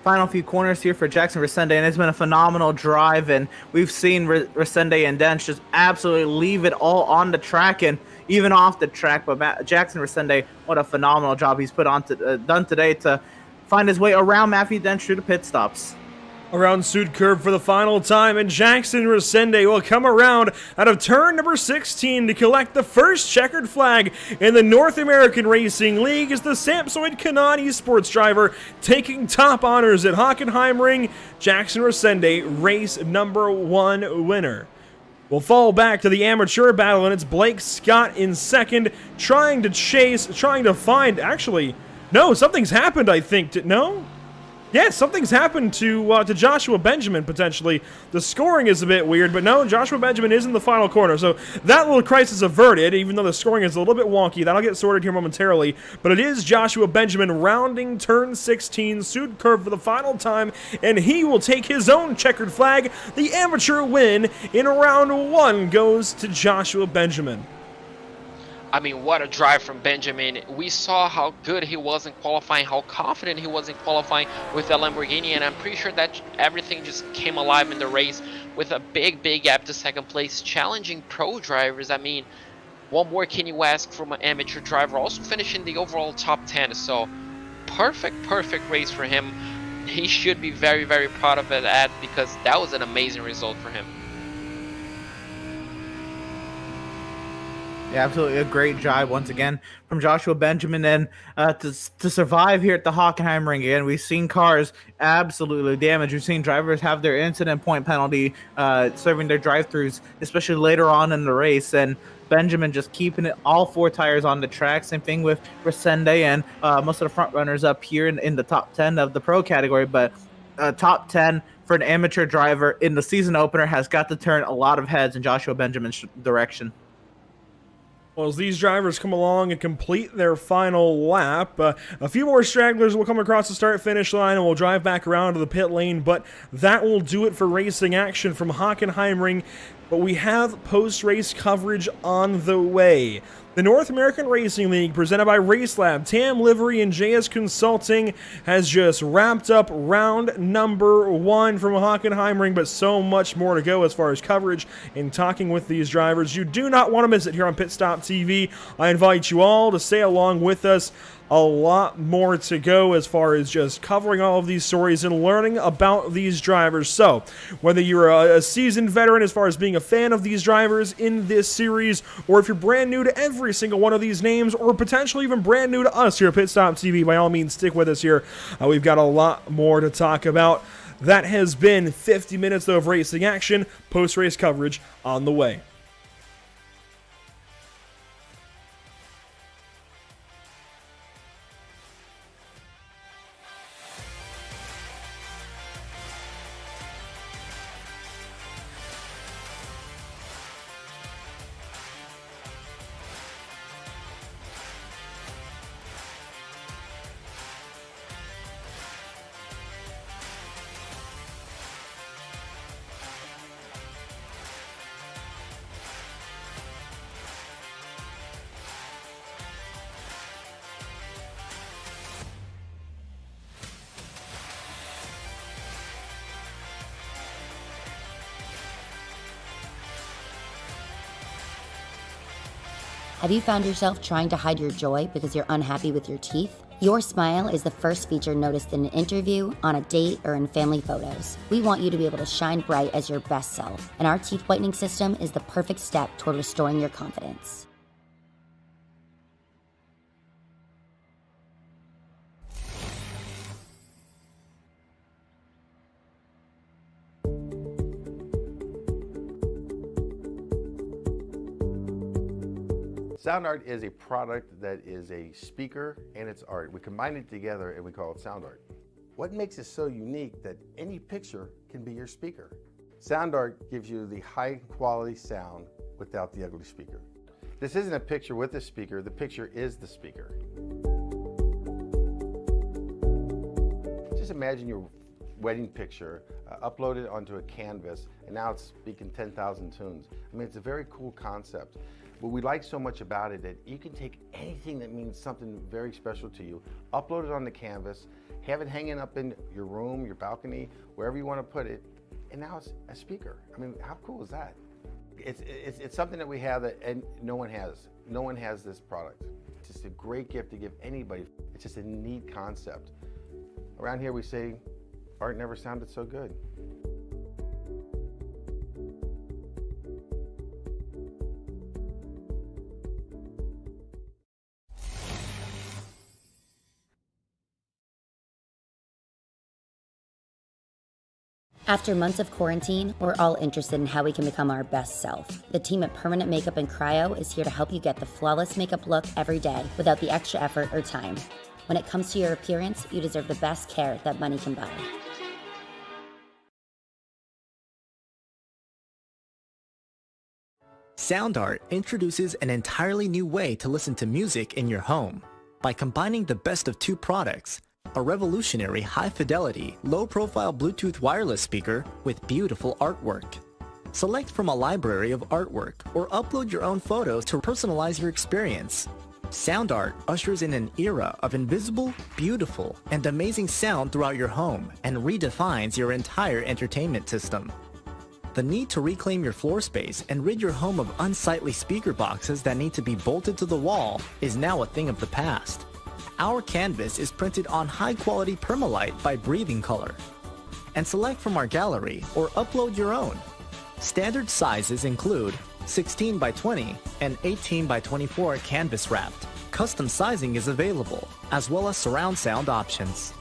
Final few corners here for Jackson Resende, and it's been a phenomenal drive, and we've seen Resende and Dench just absolutely leave it all on the track and even off the track. But Jackson Resende, what a phenomenal job he's done today to find his way around Matthew Dench through the pit stops. Around Sud Curve for the final time, and Jackson Resende will come around out of turn number 16 to collect the first checkered flag in the North American Racing League as the Samsoid Kanan Esports driver taking top honors at Hockenheimring. Jackson Resende, race number 1 winner. We'll fall back to the amateur battle, and it's Blake Scott in second, trying to find, actually, no, something's happened, I think. No? Yeah, something's happened to Joshua Benjamin, potentially. The scoring is a bit weird, but no, Joshua Benjamin is in the final corner. So that little crisis averted, even though the scoring is a little bit wonky. That'll get sorted here momentarily. But it is Joshua Benjamin rounding turn 16, Sud Curve for the final time, and he will take his own checkered flag. The amateur win in round 1 goes to Joshua Benjamin. I mean, what a drive from Benjamin. We saw how good he was in qualifying, how confident he was in qualifying with the Lamborghini, and I'm pretty sure that everything just came alive in the race with a big, big gap to second place, challenging pro drivers. I mean, what more can you ask from an amateur driver? Also finishing the overall top 10, so perfect race for him. He should be very, very proud of that because that was an amazing result for him. Yeah, absolutely a great drive once again from Joshua Benjamin, and to survive here at the HockenheimRing again. We've seen cars absolutely damaged. We've seen drivers have their incident point penalty serving their drive-throughs, especially later on in the race, and Benjamin just keeping it all 4 tires on the track. Same thing with Resende and most of the front runners up here in the top 10 of the pro category, but top 10 for an amateur driver in the season opener has got to turn a lot of heads in Joshua Benjamin's direction. Well, as these drivers come along and complete their final lap, a few more stragglers will come across the start-finish line and will drive back around to the pit lane, but that will do it for racing action from HockenheimRing. But we have post-race coverage on the way. The North American Racing League, presented by RaceLab, TAM Livery, and JS Consulting, has just wrapped up round number 1 from HockenheimRing, but so much more to go as far as coverage and talking with these drivers. You do not want to miss it here on PitStopTV. I invite you all to stay along with us. A lot more to go as far as just covering all of these stories and learning about these drivers. So, whether you're a seasoned veteran as far as being a fan of these drivers in this series, or if you're brand new to every single one of these names, or potentially even brand new to us here at PitStopTV, by all means, stick with us here. We've got a lot more to talk about. That has been 50 minutes of racing action, post-race coverage on the way. Have you found yourself trying to hide your joy because you're unhappy with your teeth? Your smile is the first feature noticed in an interview, on a date, or in family photos. We want you to be able to shine bright as your best self, and our teeth whitening system is the perfect step toward restoring your confidence. Sound art is a product that is a speaker and it's art. We combine it together and we call it sound art. What makes it so unique that any picture can be your speaker? Sound art gives you the high quality sound without the ugly speaker. This isn't a picture with a speaker, the picture is the speaker. Just imagine your wedding picture uploaded onto a canvas and now it's speaking 10,000 tunes. I mean, it's a very cool concept. What we like so much about it that you can take anything that means something very special to you, upload it on the canvas, have it hanging up in your room, your balcony, wherever you want to put it, and now it's a speaker. I mean, how cool is that? It's something that we have that and no one has. No one has this product. It's just a great gift to give anybody. It's just a neat concept. Around here we say, art never sounded so good. After months of quarantine, we're all interested in how we can become our best self. The team at Permanent Makeup and Cryo is here to help you get the flawless makeup look every day without the extra effort or time. When it comes to your appearance, you deserve the best care that money can buy. Sound art introduces an entirely new way to listen to music in your home. By combining the best of two products, a revolutionary high-fidelity, low-profile Bluetooth wireless speaker with beautiful artwork. Select from a library of artwork or upload your own photos to personalize your experience. Sound art ushers in an era of invisible, beautiful, and amazing sound throughout your home and redefines your entire entertainment system. The need to reclaim your floor space and rid your home of unsightly speaker boxes that need to be bolted to the wall is now a thing of the past. Our canvas is printed on high-quality permalite by Breathing Color. And select from our gallery or upload your own. Standard sizes include 16 by 20 and 18 by 24 canvas wrapped. Custom sizing is available, as well as surround sound options.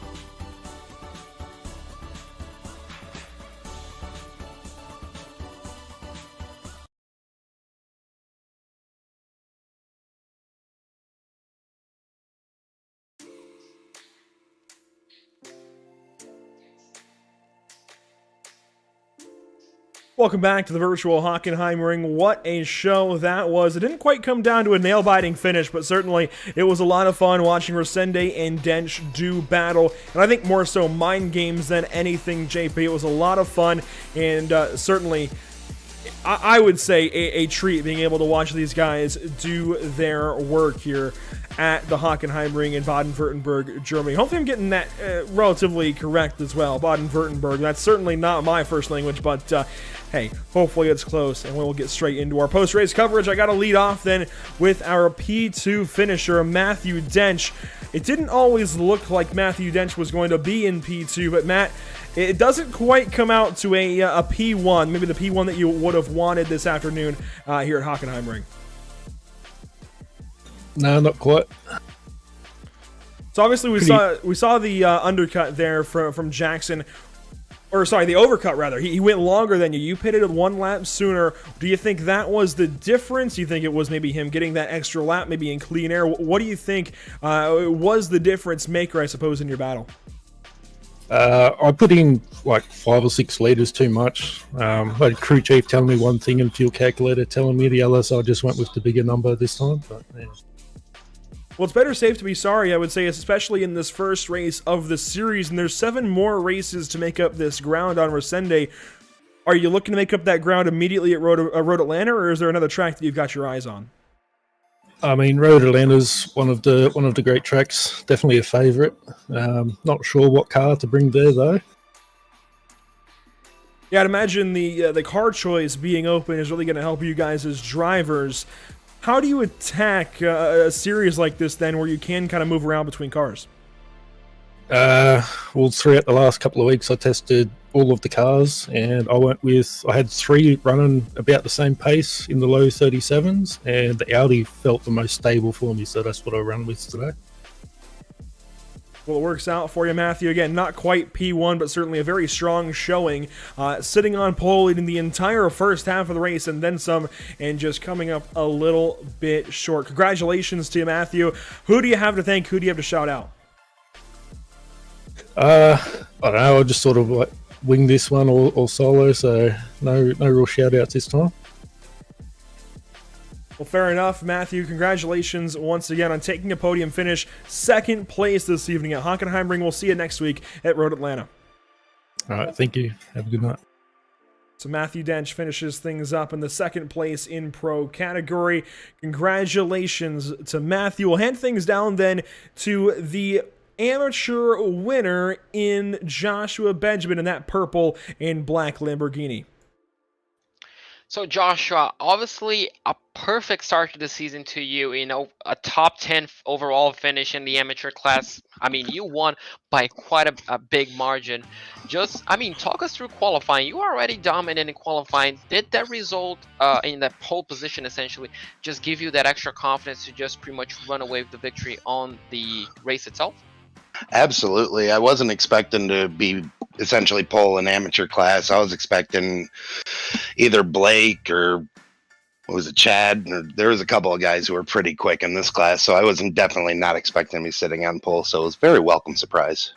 Welcome back to the virtual HockenheimRing. What a show that was. It didn't quite come down to a nail-biting finish, but certainly it was a lot of fun watching Resende and Dench do battle. And I think more so mind games than anything, JP. It was a lot of fun, and certainly I would say a treat being able to watch these guys do their work here at the HockenheimRing in Baden-Württemberg, Germany. Hopefully I'm getting that relatively correct as well. Baden-Württemberg, that's certainly not my first language, but hey, hopefully it's close, and we'll get straight into our post-race coverage. I got to lead off then with our P2 finisher, Matthew Dench. It didn't always look like Matthew Dench was going to be in P2, but Matt, it doesn't quite come out to a P1, maybe the P1 that you would have wanted this afternoon here at HockenheimRing. No, not quite. So obviously we saw the undercut there from Jackson, or sorry, the overcut rather. He went longer than you. You pitted it 1 lap sooner. Do you think that was the difference? Do you think it was maybe him getting that extra lap, maybe in clean air? What do you think was the difference maker, I suppose, in your battle? I put in like 5 or 6 litres too much. I had crew chief telling me one thing and fuel calculator telling me the other, so I just went with the bigger number this time. But, yeah. Well, it's better safe to be sorry, I would say, especially in this first race of the series, and there's 7 more races to make up this ground on Resende. Are you looking to make up that ground immediately at Road Atlanta, or is there another track that you've got your eyes on? I mean, Road Atlanta's one of the great tracks, definitely a favourite. Not sure what car to bring there though. Yeah, I'd imagine the car choice being open is really going to help you guys as drivers. How do you attack a series like this then, where you can kind of move around between cars? Well, throughout the last couple of weeks, I tested all of the cars, and I had 3 running about the same pace in the low 37s, and the Audi felt the most stable for me, so that's what I ran with today. Well, it works out for you, Matthew. Again, not quite P1, but certainly a very strong showing. Sitting on pole in the entire first half of the race and then some, and just coming up a little bit short. Congratulations to you, Matthew. Who do you have to thank? Who do you have to shout out? I don't know. I just sort of like wing this one all solo, so no real shout outs this time. Well, fair enough, Matthew. Congratulations once again on taking a podium finish, 2nd place this evening at HockenheimRing. We'll see you next week at Road Atlanta. All right, thank you. Have a good night. So Matthew Dench finishes things up in the 2nd place in pro category. Congratulations to Matthew. We'll hand things down then to the amateur winner in Joshua Benjamin in that purple and black Lamborghini. So Joshua, obviously a perfect start to the season to you, a top 10 overall finish in the amateur class. I mean, you won by quite a big margin. Talk us through qualifying. You were already dominant in qualifying. Did that result in that pole position essentially just give you that extra confidence to just pretty much run away with the victory on the race itself? Absolutely. I wasn't expecting to be essentially pole in amateur class. I was expecting either Blake or what was it, Chad? Or there was a couple of guys who were pretty quick in this class, so I wasn't definitely not expecting to be sitting on pole. So it was a very welcome surprise.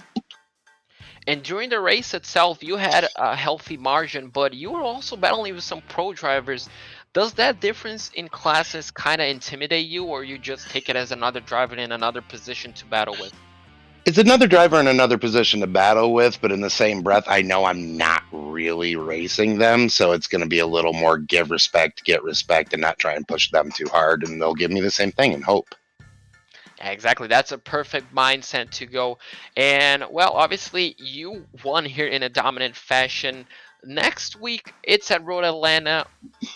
And during the race itself, you had a healthy margin, but you were also battling with some pro drivers. Does that difference in classes kind of intimidate you, or you just take it as another driver in another position to battle with? It's another driver in another position to battle with, but in the same breath, I know I'm not really racing them, so it's going to be a little more give respect, get respect, and not try and push them too hard, and they'll give me the same thing and hope. Exactly, that's a perfect mindset to go. And, well, obviously, you won here in a dominant fashion. Next week, it's at Road Atlanta.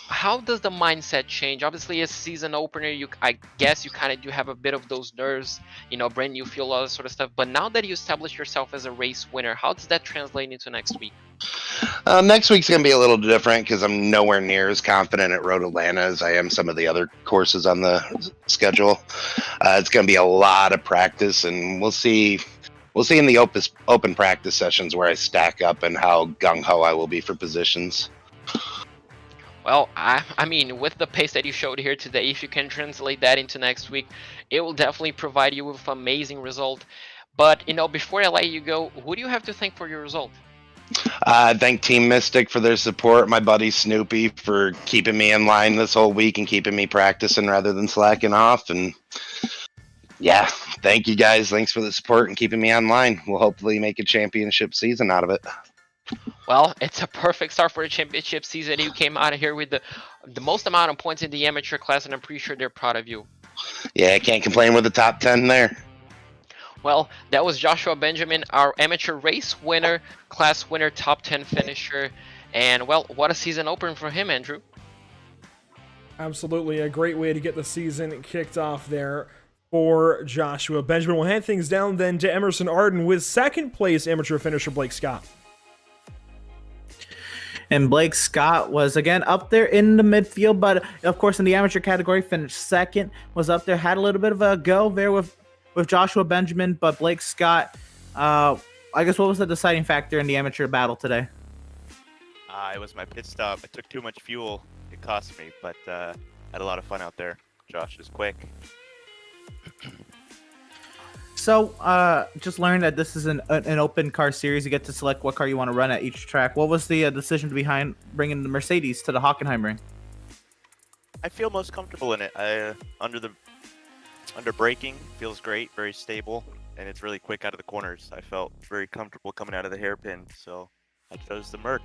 How does the mindset change? Obviously, as season opener, I guess you kind of do have a bit of those nerves, brand new fuel, all that sort of stuff. But now that you establish yourself as a race winner, how does that translate into next week? Next week's going to be a little different because I'm nowhere near as confident at Road Atlanta as I am some of the other courses on the schedule. It's going to be a lot of practice, and we'll see. We'll see in the open practice sessions where I stack up and how gung-ho I will be for positions. Well, I mean, with the pace that you showed here today, if you can translate that into next week, it will definitely provide you with an amazing result. But, before I let you go, who do you have to thank for your result? Thank Team Mystic for their support. My buddy Snoopy for keeping me in line this whole week and keeping me practicing rather than slacking off. And yeah, thank you guys. Thanks for the support and keeping me online. We'll hopefully make a championship season out of it. Well, it's a perfect start for the championship season. You came out of here with the most amount of points in the amateur class, and I'm pretty sure they're proud of you. Yeah, I can't complain with the top 10 there. Well, that was Joshua Benjamin, our amateur race winner, class winner, top 10 finisher. And, well, what a season opener for him, Andrew. Absolutely a great way to get the season kicked off there for Joshua Benjamin. We'll hand things down then to Emerson Arden with second place amateur finisher Blake Scott. And Blake Scott was again up there in the midfield, but of course in the amateur category finished second, was up there, had a little bit of a go there with Joshua Benjamin, but Blake Scott, I guess what was the deciding factor in the amateur battle today? It was my pit stop. I took too much fuel. It cost me, but had a lot of fun out there. Josh is quick. So, just learned that this is an open car series. You get to select what car you want to run at each track. What was the decision behind bringing the Mercedes to the HockenheimRing? I feel most comfortable in it. Under braking, feels great, very stable, and it's really quick out of the corners. I felt very comfortable coming out of the hairpin, so I chose the Merc.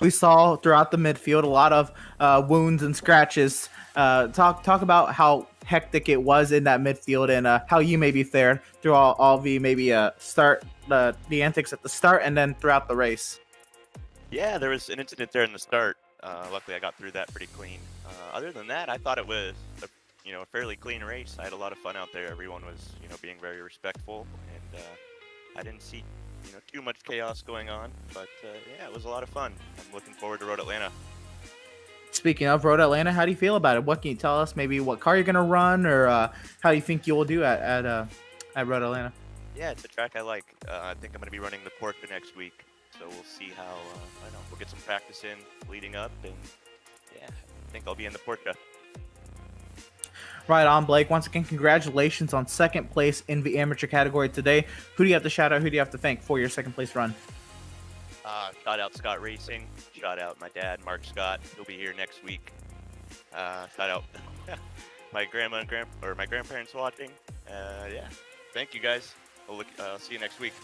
We saw throughout the midfield a lot of wounds and scratches. Talk about how hectic it was in that midfield and how you maybe fared through all the maybe start the antics at the start and then throughout the race. Yeah, there was an incident there in the start. Luckily, I got through that pretty clean. Other than that, I thought it was a fairly clean race. I had a lot of fun out there. Everyone was being very respectful, and I didn't see too much chaos going on, but yeah, it was a lot of fun. I'm looking forward to Road Atlanta. Speaking of Road Atlanta, how do you feel about it? What can you tell us? Maybe what car you're gonna run, or how you think you will do at Road Atlanta? Yeah, it's a track I like. I think I'm gonna be running the Porca next week, so we'll see how. We'll get some practice in leading up, and yeah, I think I'll be in the Porca. Right on, Blake. Once again, congratulations on second place in the amateur category today. Who do you have to shout out? Who do you have to thank for your second place run? Shout out Scott Racing. Shout out my dad, Mark Scott. He'll be here next week. Shout out my grandma and my grandparents watching. Yeah, thank you guys. I'll see you next week.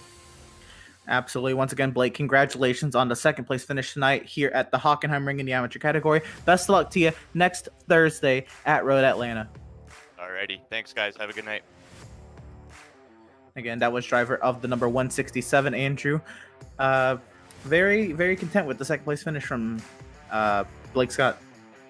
Absolutely. Once again, Blake, congratulations on the second place finish tonight here at the HockenheimRing in the amateur category. Best of luck to you next Thursday at Road Atlanta. Alrighty. Thanks, guys. Have a good night. Again, that was driver of the number 167, Andrew. Very, very content with the second place finish from Blake Scott.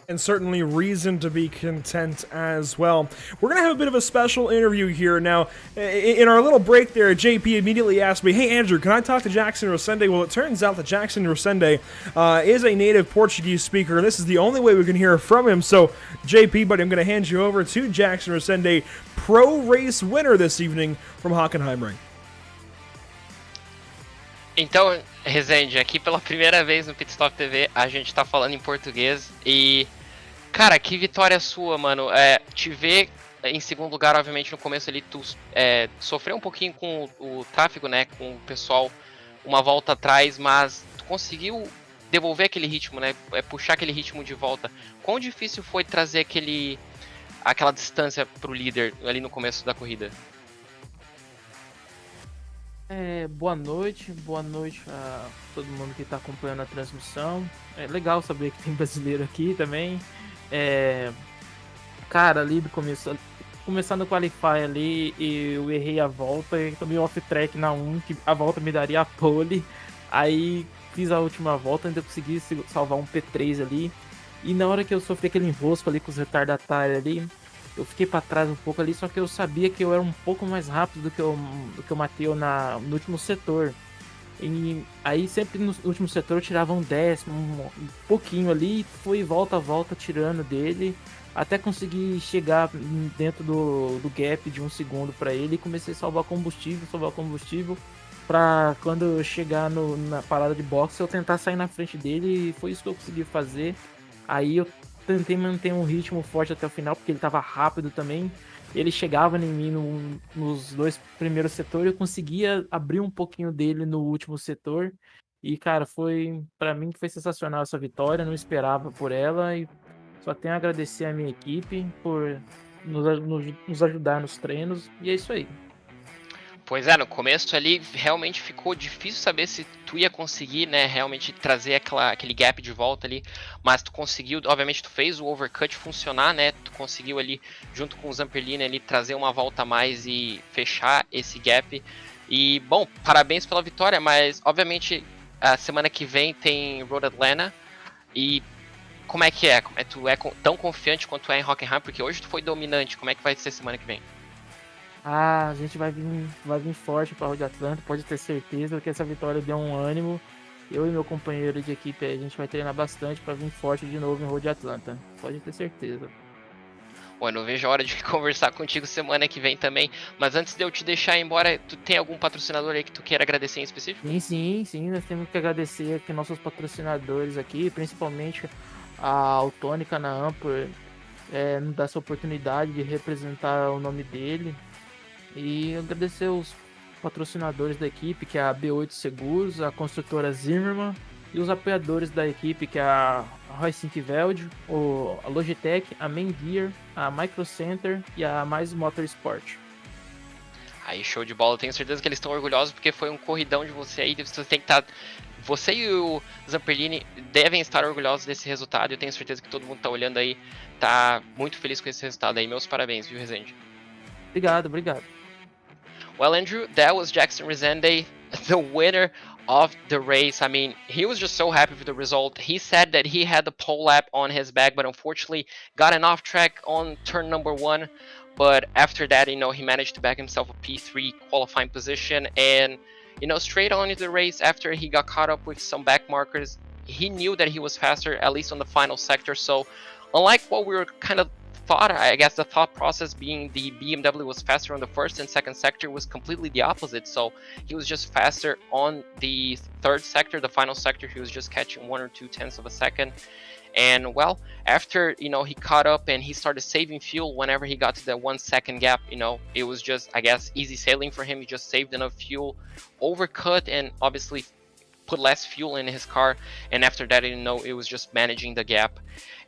And certainly reason to be content as well. We're going to have a bit of a special interview here. Now, in our little break there, JP immediately asked me, hey, Andrew, can I talk to Jackson Rosende? Well, it turns out that Jackson Rosende is a native Portuguese speaker, and this is the only way we can hear from him. So, JP, buddy, I'm going to hand you over to Jackson Rosende, pro race winner this evening from HockenheimRing. Então, Rezende, aqui pela primeira vez no PitStopTV, a gente tá falando em português e, cara, que vitória sua, mano. Te ver em segundo lugar, obviamente, no começo ali, tu sofreu um pouquinho com o tráfego, né, com o pessoal uma volta atrás, mas tu conseguiu devolver aquele ritmo, né, puxar aquele ritmo de volta. Quão difícil foi trazer aquela distância pro líder ali no começo da corrida? Boa noite a todo mundo que está acompanhando a transmissão. É legal saber que tem brasileiro aqui também. Cara, ali do começo, começando o Qualify ali, eu errei a volta e tomei off-track na 1, que a volta me daria a pole. Aí fiz a última volta, ainda consegui salvar um P3 ali. E na hora que eu sofri aquele enrosco ali com os retardatários ali, eu fiquei pra trás um pouco ali, só que eu sabia que eu era um pouco mais rápido do que o Mateu no último setor. E aí sempre no último setor eu tirava um décimo, um pouquinho ali, foi volta a volta tirando dele, até conseguir chegar dentro do gap de 1 segundo pra ele e comecei a salvar combustível pra quando eu chegar na parada de boxe eu tentar sair na frente dele, e foi isso que eu consegui fazer. Aí eu tentei manter um ritmo forte até o final, porque ele tava rápido também. ele chegava em mim nos 2 primeiros setores, eu conseguia abrir um pouquinho dele no último setor. E, cara, para mim foi sensacional essa vitória, não esperava por ela e só tenho a agradecer a minha equipe por nos ajudar nos treinos, e é isso aí. Pois é, no começo ali realmente ficou difícil saber se tu ia conseguir, né, realmente trazer aquele gap de volta ali, mas tu conseguiu, obviamente tu fez o overcut funcionar, né, tu conseguiu ali, junto com o Zamperlini ali, trazer uma volta a mais e fechar esse gap, e bom, parabéns pela vitória, mas obviamente a semana que vem tem Road Atlanta, e como é que é? Tu é tão confiante quanto tu é em Hockenheim, porque hoje tu foi dominante, como é que vai ser semana que vem? Ah, a gente vai vir forte para Road Atlanta, pode ter certeza que essa vitória deu um ânimo. Eu e meu companheiro de equipe, a gente vai treinar bastante para vir forte de novo em Road Atlanta, pode ter certeza. Bom, eu não vejo a hora de conversar contigo semana que vem também, mas antes de eu te deixar ir embora, tu tem algum patrocinador aí que tu queira agradecer em específico? Sim, nós temos que agradecer aqui nossos patrocinadores aqui, principalmente a Autônica na Ampor, nos dar essa oportunidade de representar o nome dele. E agradecer os patrocinadores da equipe, que é a B8 Seguros, a construtora Zimmermann, e os apoiadores da equipe, que é a Roysink Veld, a Logitech, a Main Gear, a Micro Center e a Mais Motorsport. Aí, show de bola. Tenho certeza que eles estão orgulhosos porque foi um corridão de você aí. Você tem que estar... Você e o Zamperlini devem estar orgulhosos desse resultado. Eu tenho certeza que todo mundo tá olhando aí, tá muito feliz com esse resultado aí. Meus parabéns, viu, Rezende? Obrigado. Well, Andrew, that was Jackson Resende, the winner of the race. I mean, he was just so happy with the result. He said that he had the pole lap on his back, but unfortunately got an off track on turn number 1. But after that, he managed to bag himself a P3 qualifying position. And, straight on into the race, after he got caught up with some back markers, he knew that he was faster, at least on the final sector. So, unlike what we were kind of I guess the thought process being the BMW was faster on the first and second sector was completely the opposite. So he was just faster on the third sector, the final sector. He was just catching 1 or 2 tenths of a second. And well, after he caught up and he started saving fuel whenever he got to that 1 second gap, it was just, I guess, easy sailing for him. He just saved enough fuel, overcut, and obviously put less fuel in his car, and after that, it was just managing the gap.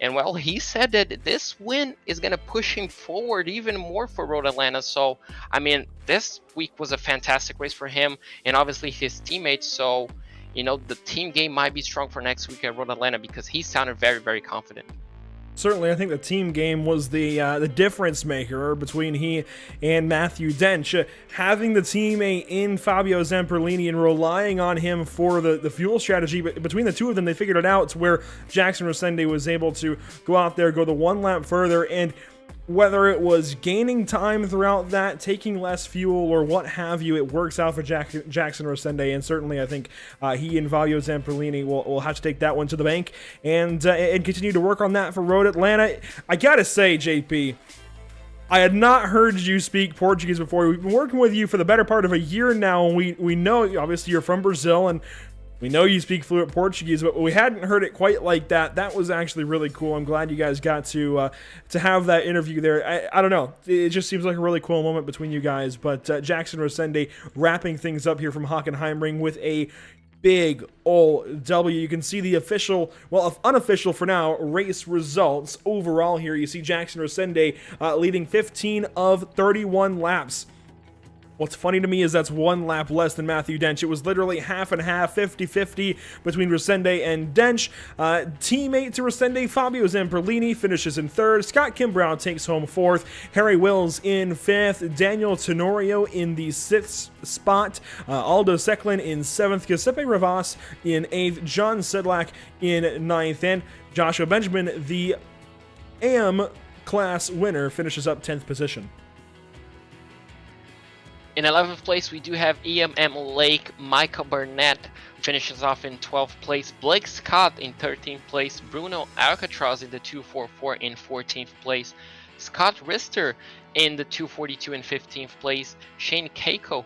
And well, he said that this win is going to push him forward even more for Road Atlanta. So, I mean, this week was a fantastic race for him and obviously his teammates. So, the team game might be strong for next week at Road Atlanta because he sounded very, very confident. Certainly, I think the team game was the difference maker between he and Matthew Dench. Having the teammate in Fabio Zamperlini and relying on him for the fuel strategy, but between the two of them, they figured it out to where Jackson Resende was able to go out there, go the 1 lap further, and whether it was gaining time throughout that, taking less fuel, or what have you, it works out for Jackson Resende, and certainly I think he and Fabio Zamperlini will have to take that one to the bank and continue to work on that for Road Atlanta. I gotta say, JP, I had not heard you speak Portuguese before. We've been working with you for the better part of a year now, and we know, obviously, you're from Brazil, and we know you speak fluent Portuguese, but we hadn't heard it quite like that. That was actually really cool. I'm glad you guys got to have that interview there. I don't know. It just seems like a really cool moment between you guys. But Jackson Resende wrapping things up here from HockenheimRing with a big old W. You can see the official, well, unofficial for now, race results. Overall here, you see Jackson Resende leading 15 of 31 laps. What's funny to me is that's 1 lap less than Matthew Dench. It was literally half and half, 50-50 between Resende and Dench. Teammate to Resende, Fabio Zamperlini finishes in 3rd. Scott Kimbrough takes home 4th. Harry Wills in 5th. Daniel Tenorio in the 6th spot. Aldo Secklin in 7th. Giuseppe Rivas in 8th. John Sedlak in 9th. And Joshua Benjamin, the AM class winner, finishes up 10th position. In 11th place, we do have EMM Lake. Michael Burnett finishes off in 12th place. Blake Scott in 13th place. Bruno Alcatraz in the 244 in 14th place. Scott Rister in the 242 in 15th place. Shane Keiko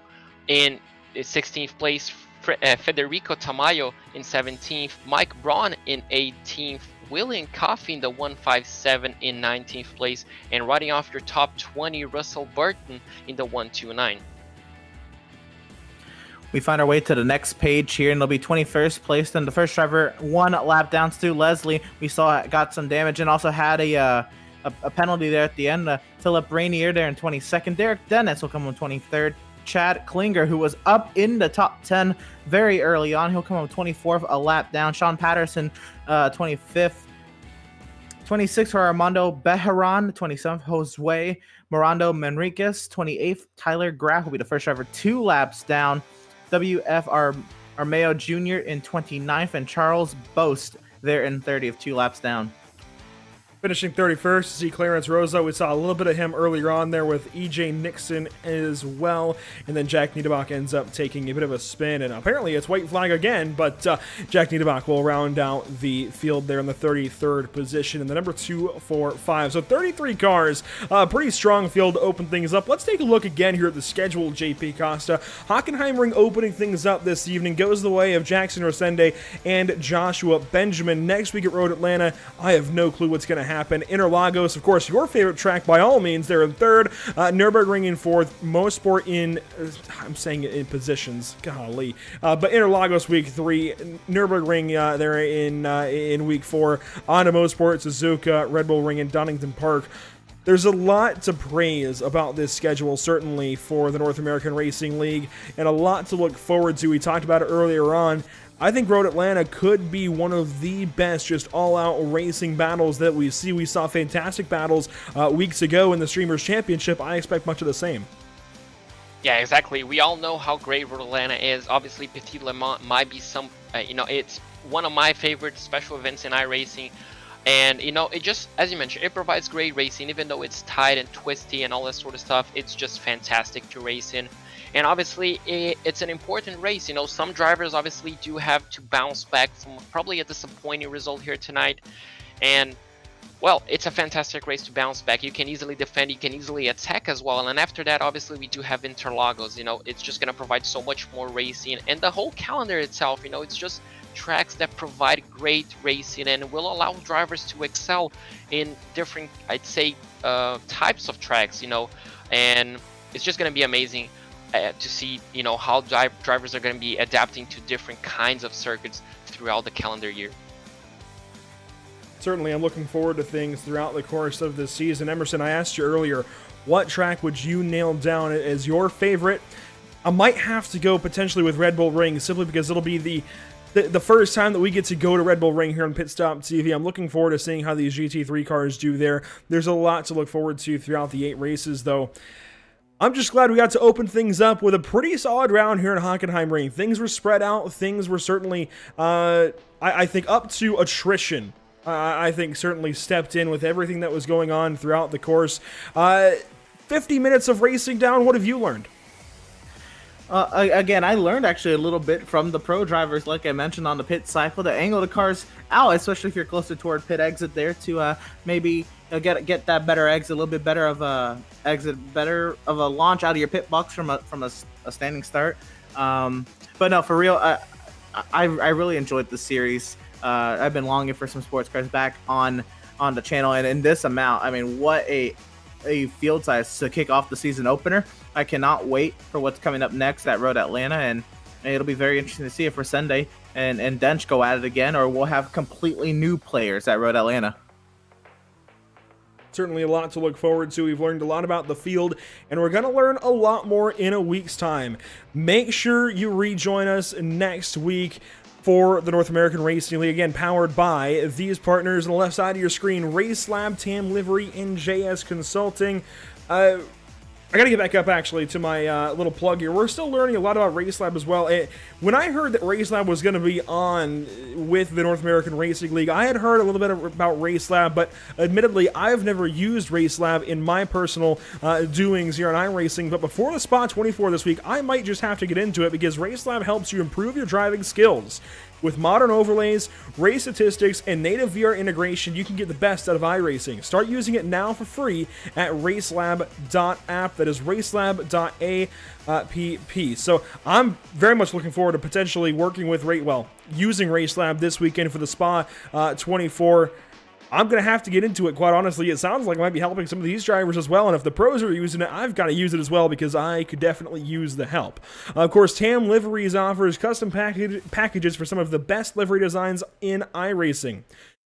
in 16th place. Federico Tamayo in 17th. Mike Braun in 18th. William Coffey in the 157 in 19th place, and riding off your top 20, Russell Burton in the 129. We find our way to the next page here, and it'll be 21st place. And the first driver, 1 lap down, Stu Leslie. We saw got some damage and also had a penalty there at the end. Philip Rainier there in 22nd. Derek Dennis will come in 23rd. Chad Klinger, who was up in the top 10 very early on, he'll come in 24th, a lap down. Sean Patterson, 25th. 26th for Armando Bejaran. 27th, Josue Morando Manriquez. 28th, Tyler Graff will be the first driver, 2 laps down. WF Armeo Jr. in 29th, and Charles Boast there in 30th, 2 laps down. Finishing 31st, see Clarence Rosa. We saw a little bit of him earlier on there with EJ Nixon as well. And then Jack Niederbach ends up taking a bit of a spin. And apparently it's white flag again, but Jack Niederbach will round out the field there in the 33rd position in the number 2, 4, 5. So 33 cars, pretty strong field to open things up. Let's take a look again here at the schedule, JP Costa. Hockenheimring opening things up this evening goes the way of Jackson Rosende and Joshua Benjamin. Next week at Road Atlanta, I have no clue what's going to happen. Interlagos, of course, your favorite track by all means. They're in 3rd, Nürburgring in 4th, Mosport in, I'm saying it in positions, golly. But Interlagos week 3, Nürburgring there in week 4, on to Mosport, Suzuka, Red Bull Ring, and Donington Park. There's a lot to praise about this schedule, certainly for the North American Racing League, and a lot to look forward to. We talked about it earlier on. I think Road Atlanta could be one of the best just all-out racing battles that we see. We saw fantastic battles weeks ago in the Streamers Championship. I expect much of the same. Yeah, exactly. We all know how great Road Atlanta is. Obviously, Petit Le Mans might be some, it's one of my favorite special events in iRacing. And, it just, as you mentioned, it provides great racing, even though it's tight and twisty and all that sort of stuff. It's just fantastic to race in. And obviously, it's an important race. Some drivers obviously do have to bounce back from probably a disappointing result here tonight. And, well, it's a fantastic race to bounce back. You can easily defend, you can easily attack as well. And after that, obviously, we do have Interlagos. It's just going to provide so much more racing. And the whole calendar itself, it's just tracks that provide great racing and will allow drivers to excel in different, I'd say, types of tracks, and it's just going to be amazing to see, how drivers are going to be adapting to different kinds of circuits throughout the calendar year. Certainly, I'm looking forward to things throughout the course of this season. Emerson, I asked you earlier, what track would you nail down as your favorite? I might have to go potentially with Red Bull Ring, simply because it'll be the first time that we get to go to Red Bull Ring here on PitStopTV. I'm looking forward to seeing how these GT3 cars do there. There's a lot to look forward to throughout the 8 races, though. I'm just glad we got to open things up with a pretty solid round here in Hockenheimring. Things were spread out. Things were certainly, I think, up to attrition. I think certainly stepped in with everything that was going on throughout the course. 50 minutes of racing down. What have you learned? Again, I learned actually a little bit from the pro drivers, like I mentioned on the pit cycle, to angle the cars out, especially if you're closer toward pit exit there, to maybe get that better exit, a little bit better of a launch out of your pit box from a standing start. But no, for real, I really enjoyed the series. I've been longing for some sports cars back on the channel, and in this amount, I mean, what a field size to kick off the season opener. I cannot wait for what's coming up next at Road Atlanta, and it'll be very interesting to see if Rosende and Dench go at it again, or we'll have completely new players at Road Atlanta. Certainly a lot to look forward to. We've learned a lot about the field, and we're going to learn a lot more in a week's time. Make sure you rejoin us next week for the North American Racing League, again, powered by these partners on the left side of your screen: Race Lab, Tam Livery, and JS Consulting. I gotta get back up, actually, to my little plug here. We're still learning a lot about Race Lab as well. When I heard that Race Lab was going to be on with the North American Racing League, I had heard a little bit about Race Lab, but admittedly, I've never used Race Lab in my personal doings here on iRacing. But before the Spot 24 this week, I might just have to get into it, because Race Lab helps you improve your driving skills. With modern overlays, race statistics, and native VR integration, you can get the best out of iRacing. Start using it now for free at racelab.app. That is racelab.app. So I'm very much looking forward to potentially working with using RaceLab this weekend for the Spa 24. I'm going to have to get into it, quite honestly. It sounds like I might be helping some of these drivers as well, and if the pros are using it, I've got to use it as well because I could definitely use the help. Of course, TAM Liveries offers custom packages for some of the best livery designs in iRacing.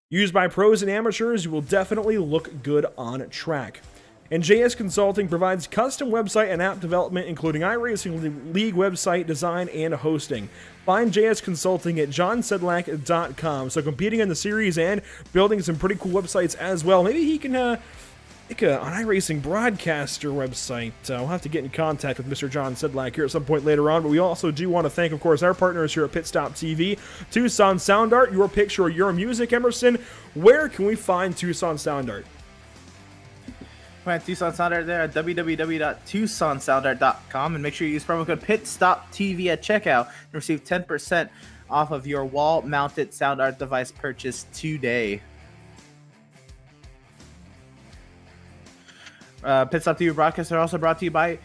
Used by pros and amateurs, you will definitely look good on track. And JS Consulting provides custom website and app development, including iRacing League website design and hosting. Find JS Consulting at johnsedlak.com. So competing in the series and building some pretty cool websites as well. Maybe he can make an iRacing broadcaster website. We'll have to get in contact with Mr. John Sedlak here at some point later on. But we also do want to thank, of course, our partners here at PitStopTV, Tucson Sound Art, your picture, your music. Emerson, where can we find Tucson Sound Art? Find Tucson Sound Art there at www.tucsonsoundart.com, and make sure you use promo code PitStopTV at checkout and receive 10% off of your wall-mounted sound art device purchase today. PitStopTV broadcasts are also brought to you by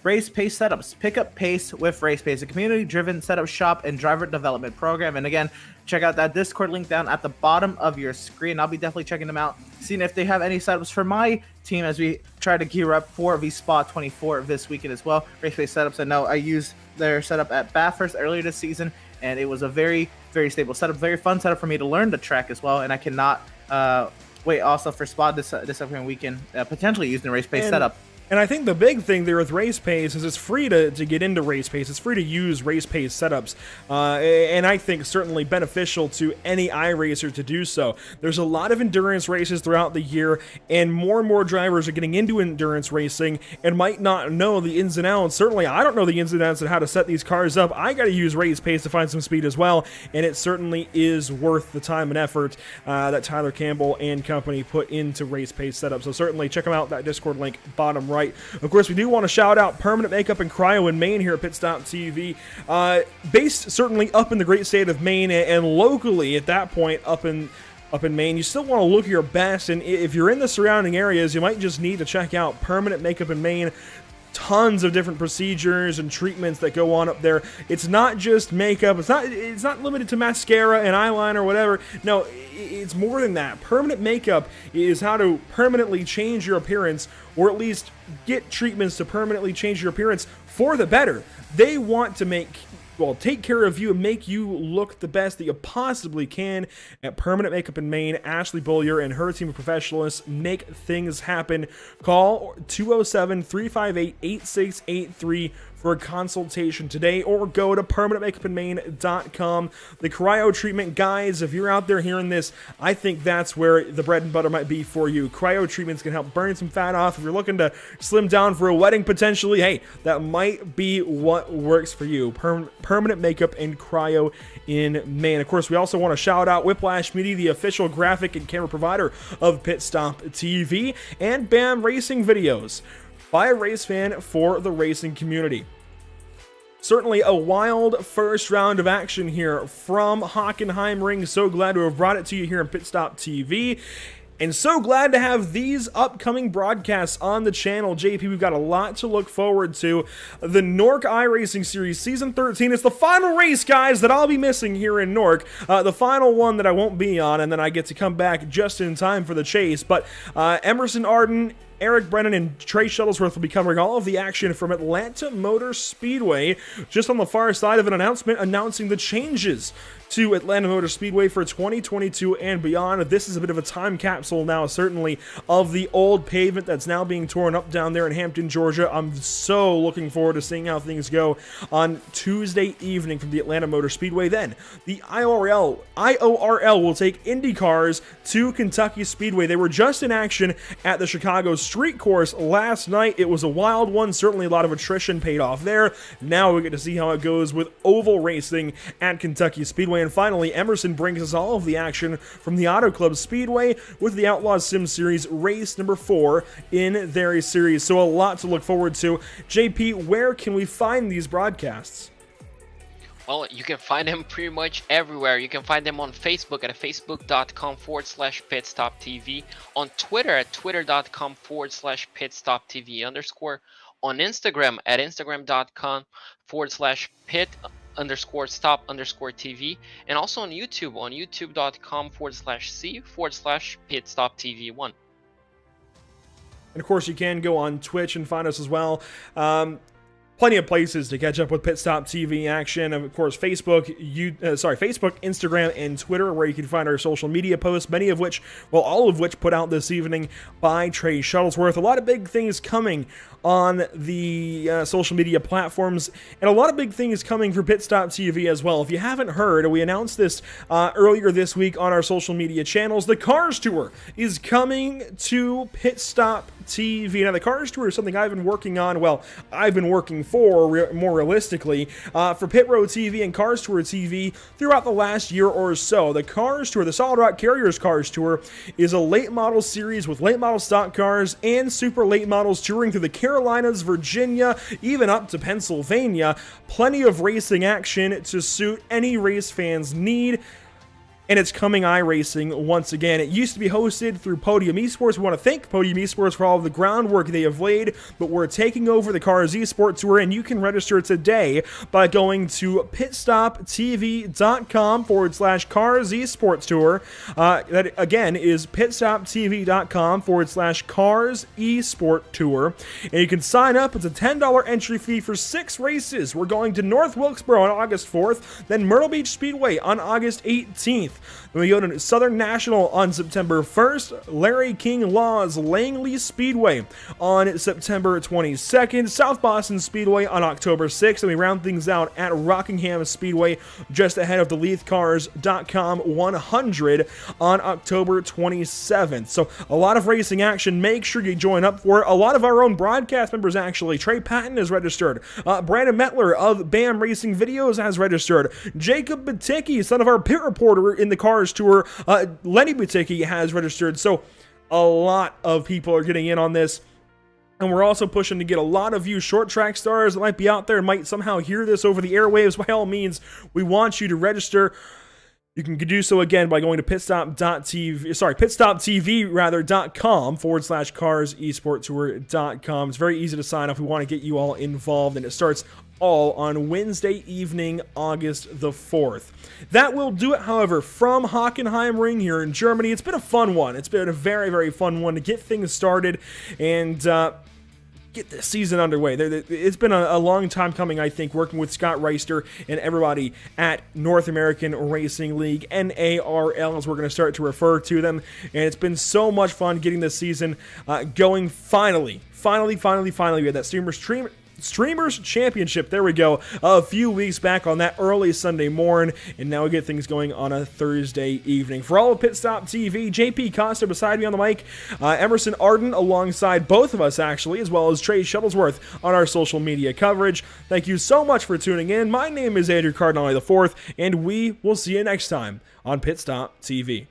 Race Pace Setups. Pick up pace with Race Pace, a community-driven setup shop and driver development program. And again, check out that Discord link down at the bottom of your screen. I'll be definitely checking them out, seeing if they have any setups for my team as we try to gear up for the Spa 24 this weekend as well. Race Pace Setups, I know I used their setup at Bathurst earlier this season, and it was a very, very stable setup, very fun setup for me to learn the track as well. And I cannot wait also for Spa this upcoming weekend, potentially using the Race Pace setup. And I think the big thing there with Race Pace is it's free to get into Race Pace. It's free to use Race Pace setups. And I think certainly beneficial to any iRacer to do so. There's a lot of endurance races throughout the year, and more drivers are getting into endurance racing and might not know the ins and outs. Certainly, I don't know the ins and outs of how to set these cars up. I got to use Race Pace to find some speed as well, and it certainly is worth the time and effort that Tyler Campbell and company put into Race Pace setup. So certainly check them out, that Discord link bottom right. Of course, we do want to shout out Permanent Makeup and Cryo in Maine here at PitStopTV. Based certainly up in the great state of Maine, and locally at that point up in Maine, you still want to look your best. And if you're in the surrounding areas, you might just need to check out Permanent Makeup in Maine. Tons of different procedures and treatments that go on up there. It's not just makeup. It's not limited to mascara and eyeliner or whatever. No, it's more than that. Permanent makeup is how to permanently change your appearance, or at least get treatments to permanently change your appearance for the better. They want to take care of you and make you look the best that you possibly can. At Permanent Makeup in Maine, Ashley Bollier and her team of professionals make things happen. Call 207-358-8683 for a consultation today, or go to permanentmakeupinmaine.com. The cryo treatment, guys, if you're out there hearing this, I think that's where the bread and butter might be for you. Cryo treatments can help burn some fat off. If you're looking to slim down for a wedding potentially, hey, that might be what works for you. Permanent Makeup and Cryo in Maine. Of course, we also want to shout out Whiplash Media, the official graphic and camera provider of PitStopTV, and BAM Racing Videos, by a race fan for the racing community. Certainly a wild first round of action here from HockenheimRing. So glad to have brought it to you here on PitStopTV. And so glad to have these upcoming broadcasts on the channel. JP, we've got a lot to look forward to. The Nork iRacing Series Season 13 is the final race, guys, that I'll be missing here in Nork. The final one that I won't be on, and then I get to come back just in time for the chase. But Emerson Arden, Eric Brennan, and Trey Shuttlesworth will be covering all of the action from Atlanta Motor Speedway, just on the far side of an announcement announcing the changes to Atlanta Motor Speedway for 2022 and beyond. This is a bit of a time capsule now, certainly, of the old pavement that's now being torn up down there in Hampton, Georgia. I'm so looking forward to seeing how things go on Tuesday evening from the Atlanta Motor Speedway. Then, the IORL will take Indy cars to Kentucky Speedway. They were just in action at the Chicago Street Course last night. It was a wild one. Certainly a lot of attrition paid off there. Now we get to see how it goes with oval racing at Kentucky Speedway. And finally, Emerson brings us all of the action from the Auto Club Speedway with the Outlaw Sim Series race number 4 in their series. So a lot to look forward to. JP, where can we find these broadcasts? Well, you can find them pretty much everywhere. You can find them on Facebook at facebook.com/PitStopTV, on Twitter at twitter.com/PitStopTV _, on Instagram at instagram.com/pit_stop_TV, and also on youtube.com/c/PitStopTV1. And of course, you can go on Twitch and find us as well. Plenty of places to catch up with Pit Stop TV action. Of course, Facebook, Instagram, and Twitter, where you can find our social media posts, many of which, well, all of which put out this evening by Trey Shuttlesworth. A lot of big things coming on the social media platforms, and a lot of big things coming for Pit Stop TV as well. If you haven't heard, we announced this earlier this week on our social media channels. The Cars Tour is coming to Pit Stop TV. Now, the Cars Tour is something I've been working on. Well, I've been working for, more realistically, for Pit Road TV and Cars Tour TV throughout the last year or so. The Cars Tour, the Solid Rock Carriers Cars Tour, is a late model series with late model stock cars and super late models touring through the Carolinas, Virginia, even up to Pennsylvania. Plenty of racing action to suit any race fans need. And it's coming iRacing once again. It used to be hosted through Podium Esports. We want to thank Podium Esports for all of the groundwork they have laid, but we're taking over the Cars Esports Tour, and you can register today by going to PitStopTV.com/Cars Esports Tour. That again is PitStopTV.com/Cars Esports Tour. And you can sign up. It's a $10 entry fee for 6 races. We're going to North Wilkesboro on August 4th, then Myrtle Beach Speedway on August 18th. Then we go to Southern National on September 1st, Larry King Law's Langley Speedway on September 22nd, South Boston Speedway on October 6th, and we round things out at Rockingham Speedway just ahead of the LeithCars.com 100 on October 27th. So a lot of racing action. Make sure you join up for it. A lot of our own broadcast members, actually. Trey Patton is registered. Brandon Metler of BAM Racing Videos has registered. Jacob Baticki, son of our pit reporter in the Cars Tour, Lenny Baticki has registered. So a lot of people are getting in on this. And we're also pushing to get a lot of you short track stars that might be out there and might somehow hear this over the airwaves. By all means, we want you to register. You can do so again by going to PitStopTV.com/Cars Esports Tour.com. It's very easy to sign up. We want to get you all involved, and it starts all on Wednesday evening, August the 4th. That will do it, however, from HockenheimRing here in Germany. It's been a fun one. It's been a very, very fun one to get things started and get this season underway. It's been a long time coming, I think, working with Scott Reister and everybody at North American Racing League, NARL, as we're going to start to refer to them. And it's been so much fun getting this season going finally. We had that Streamers Championship, there we go, a few weeks back on that early Sunday morn, and now we get things going on a Thursday evening. For all of Pit Stop TV, JP Costa beside me on the mic, Emerson Arden alongside both of us, actually, as well as Trey Shuttlesworth on our social media coverage. Thank you so much for tuning in. My name is Andrew Cardinale IV, and we will see you next time on Pit Stop TV.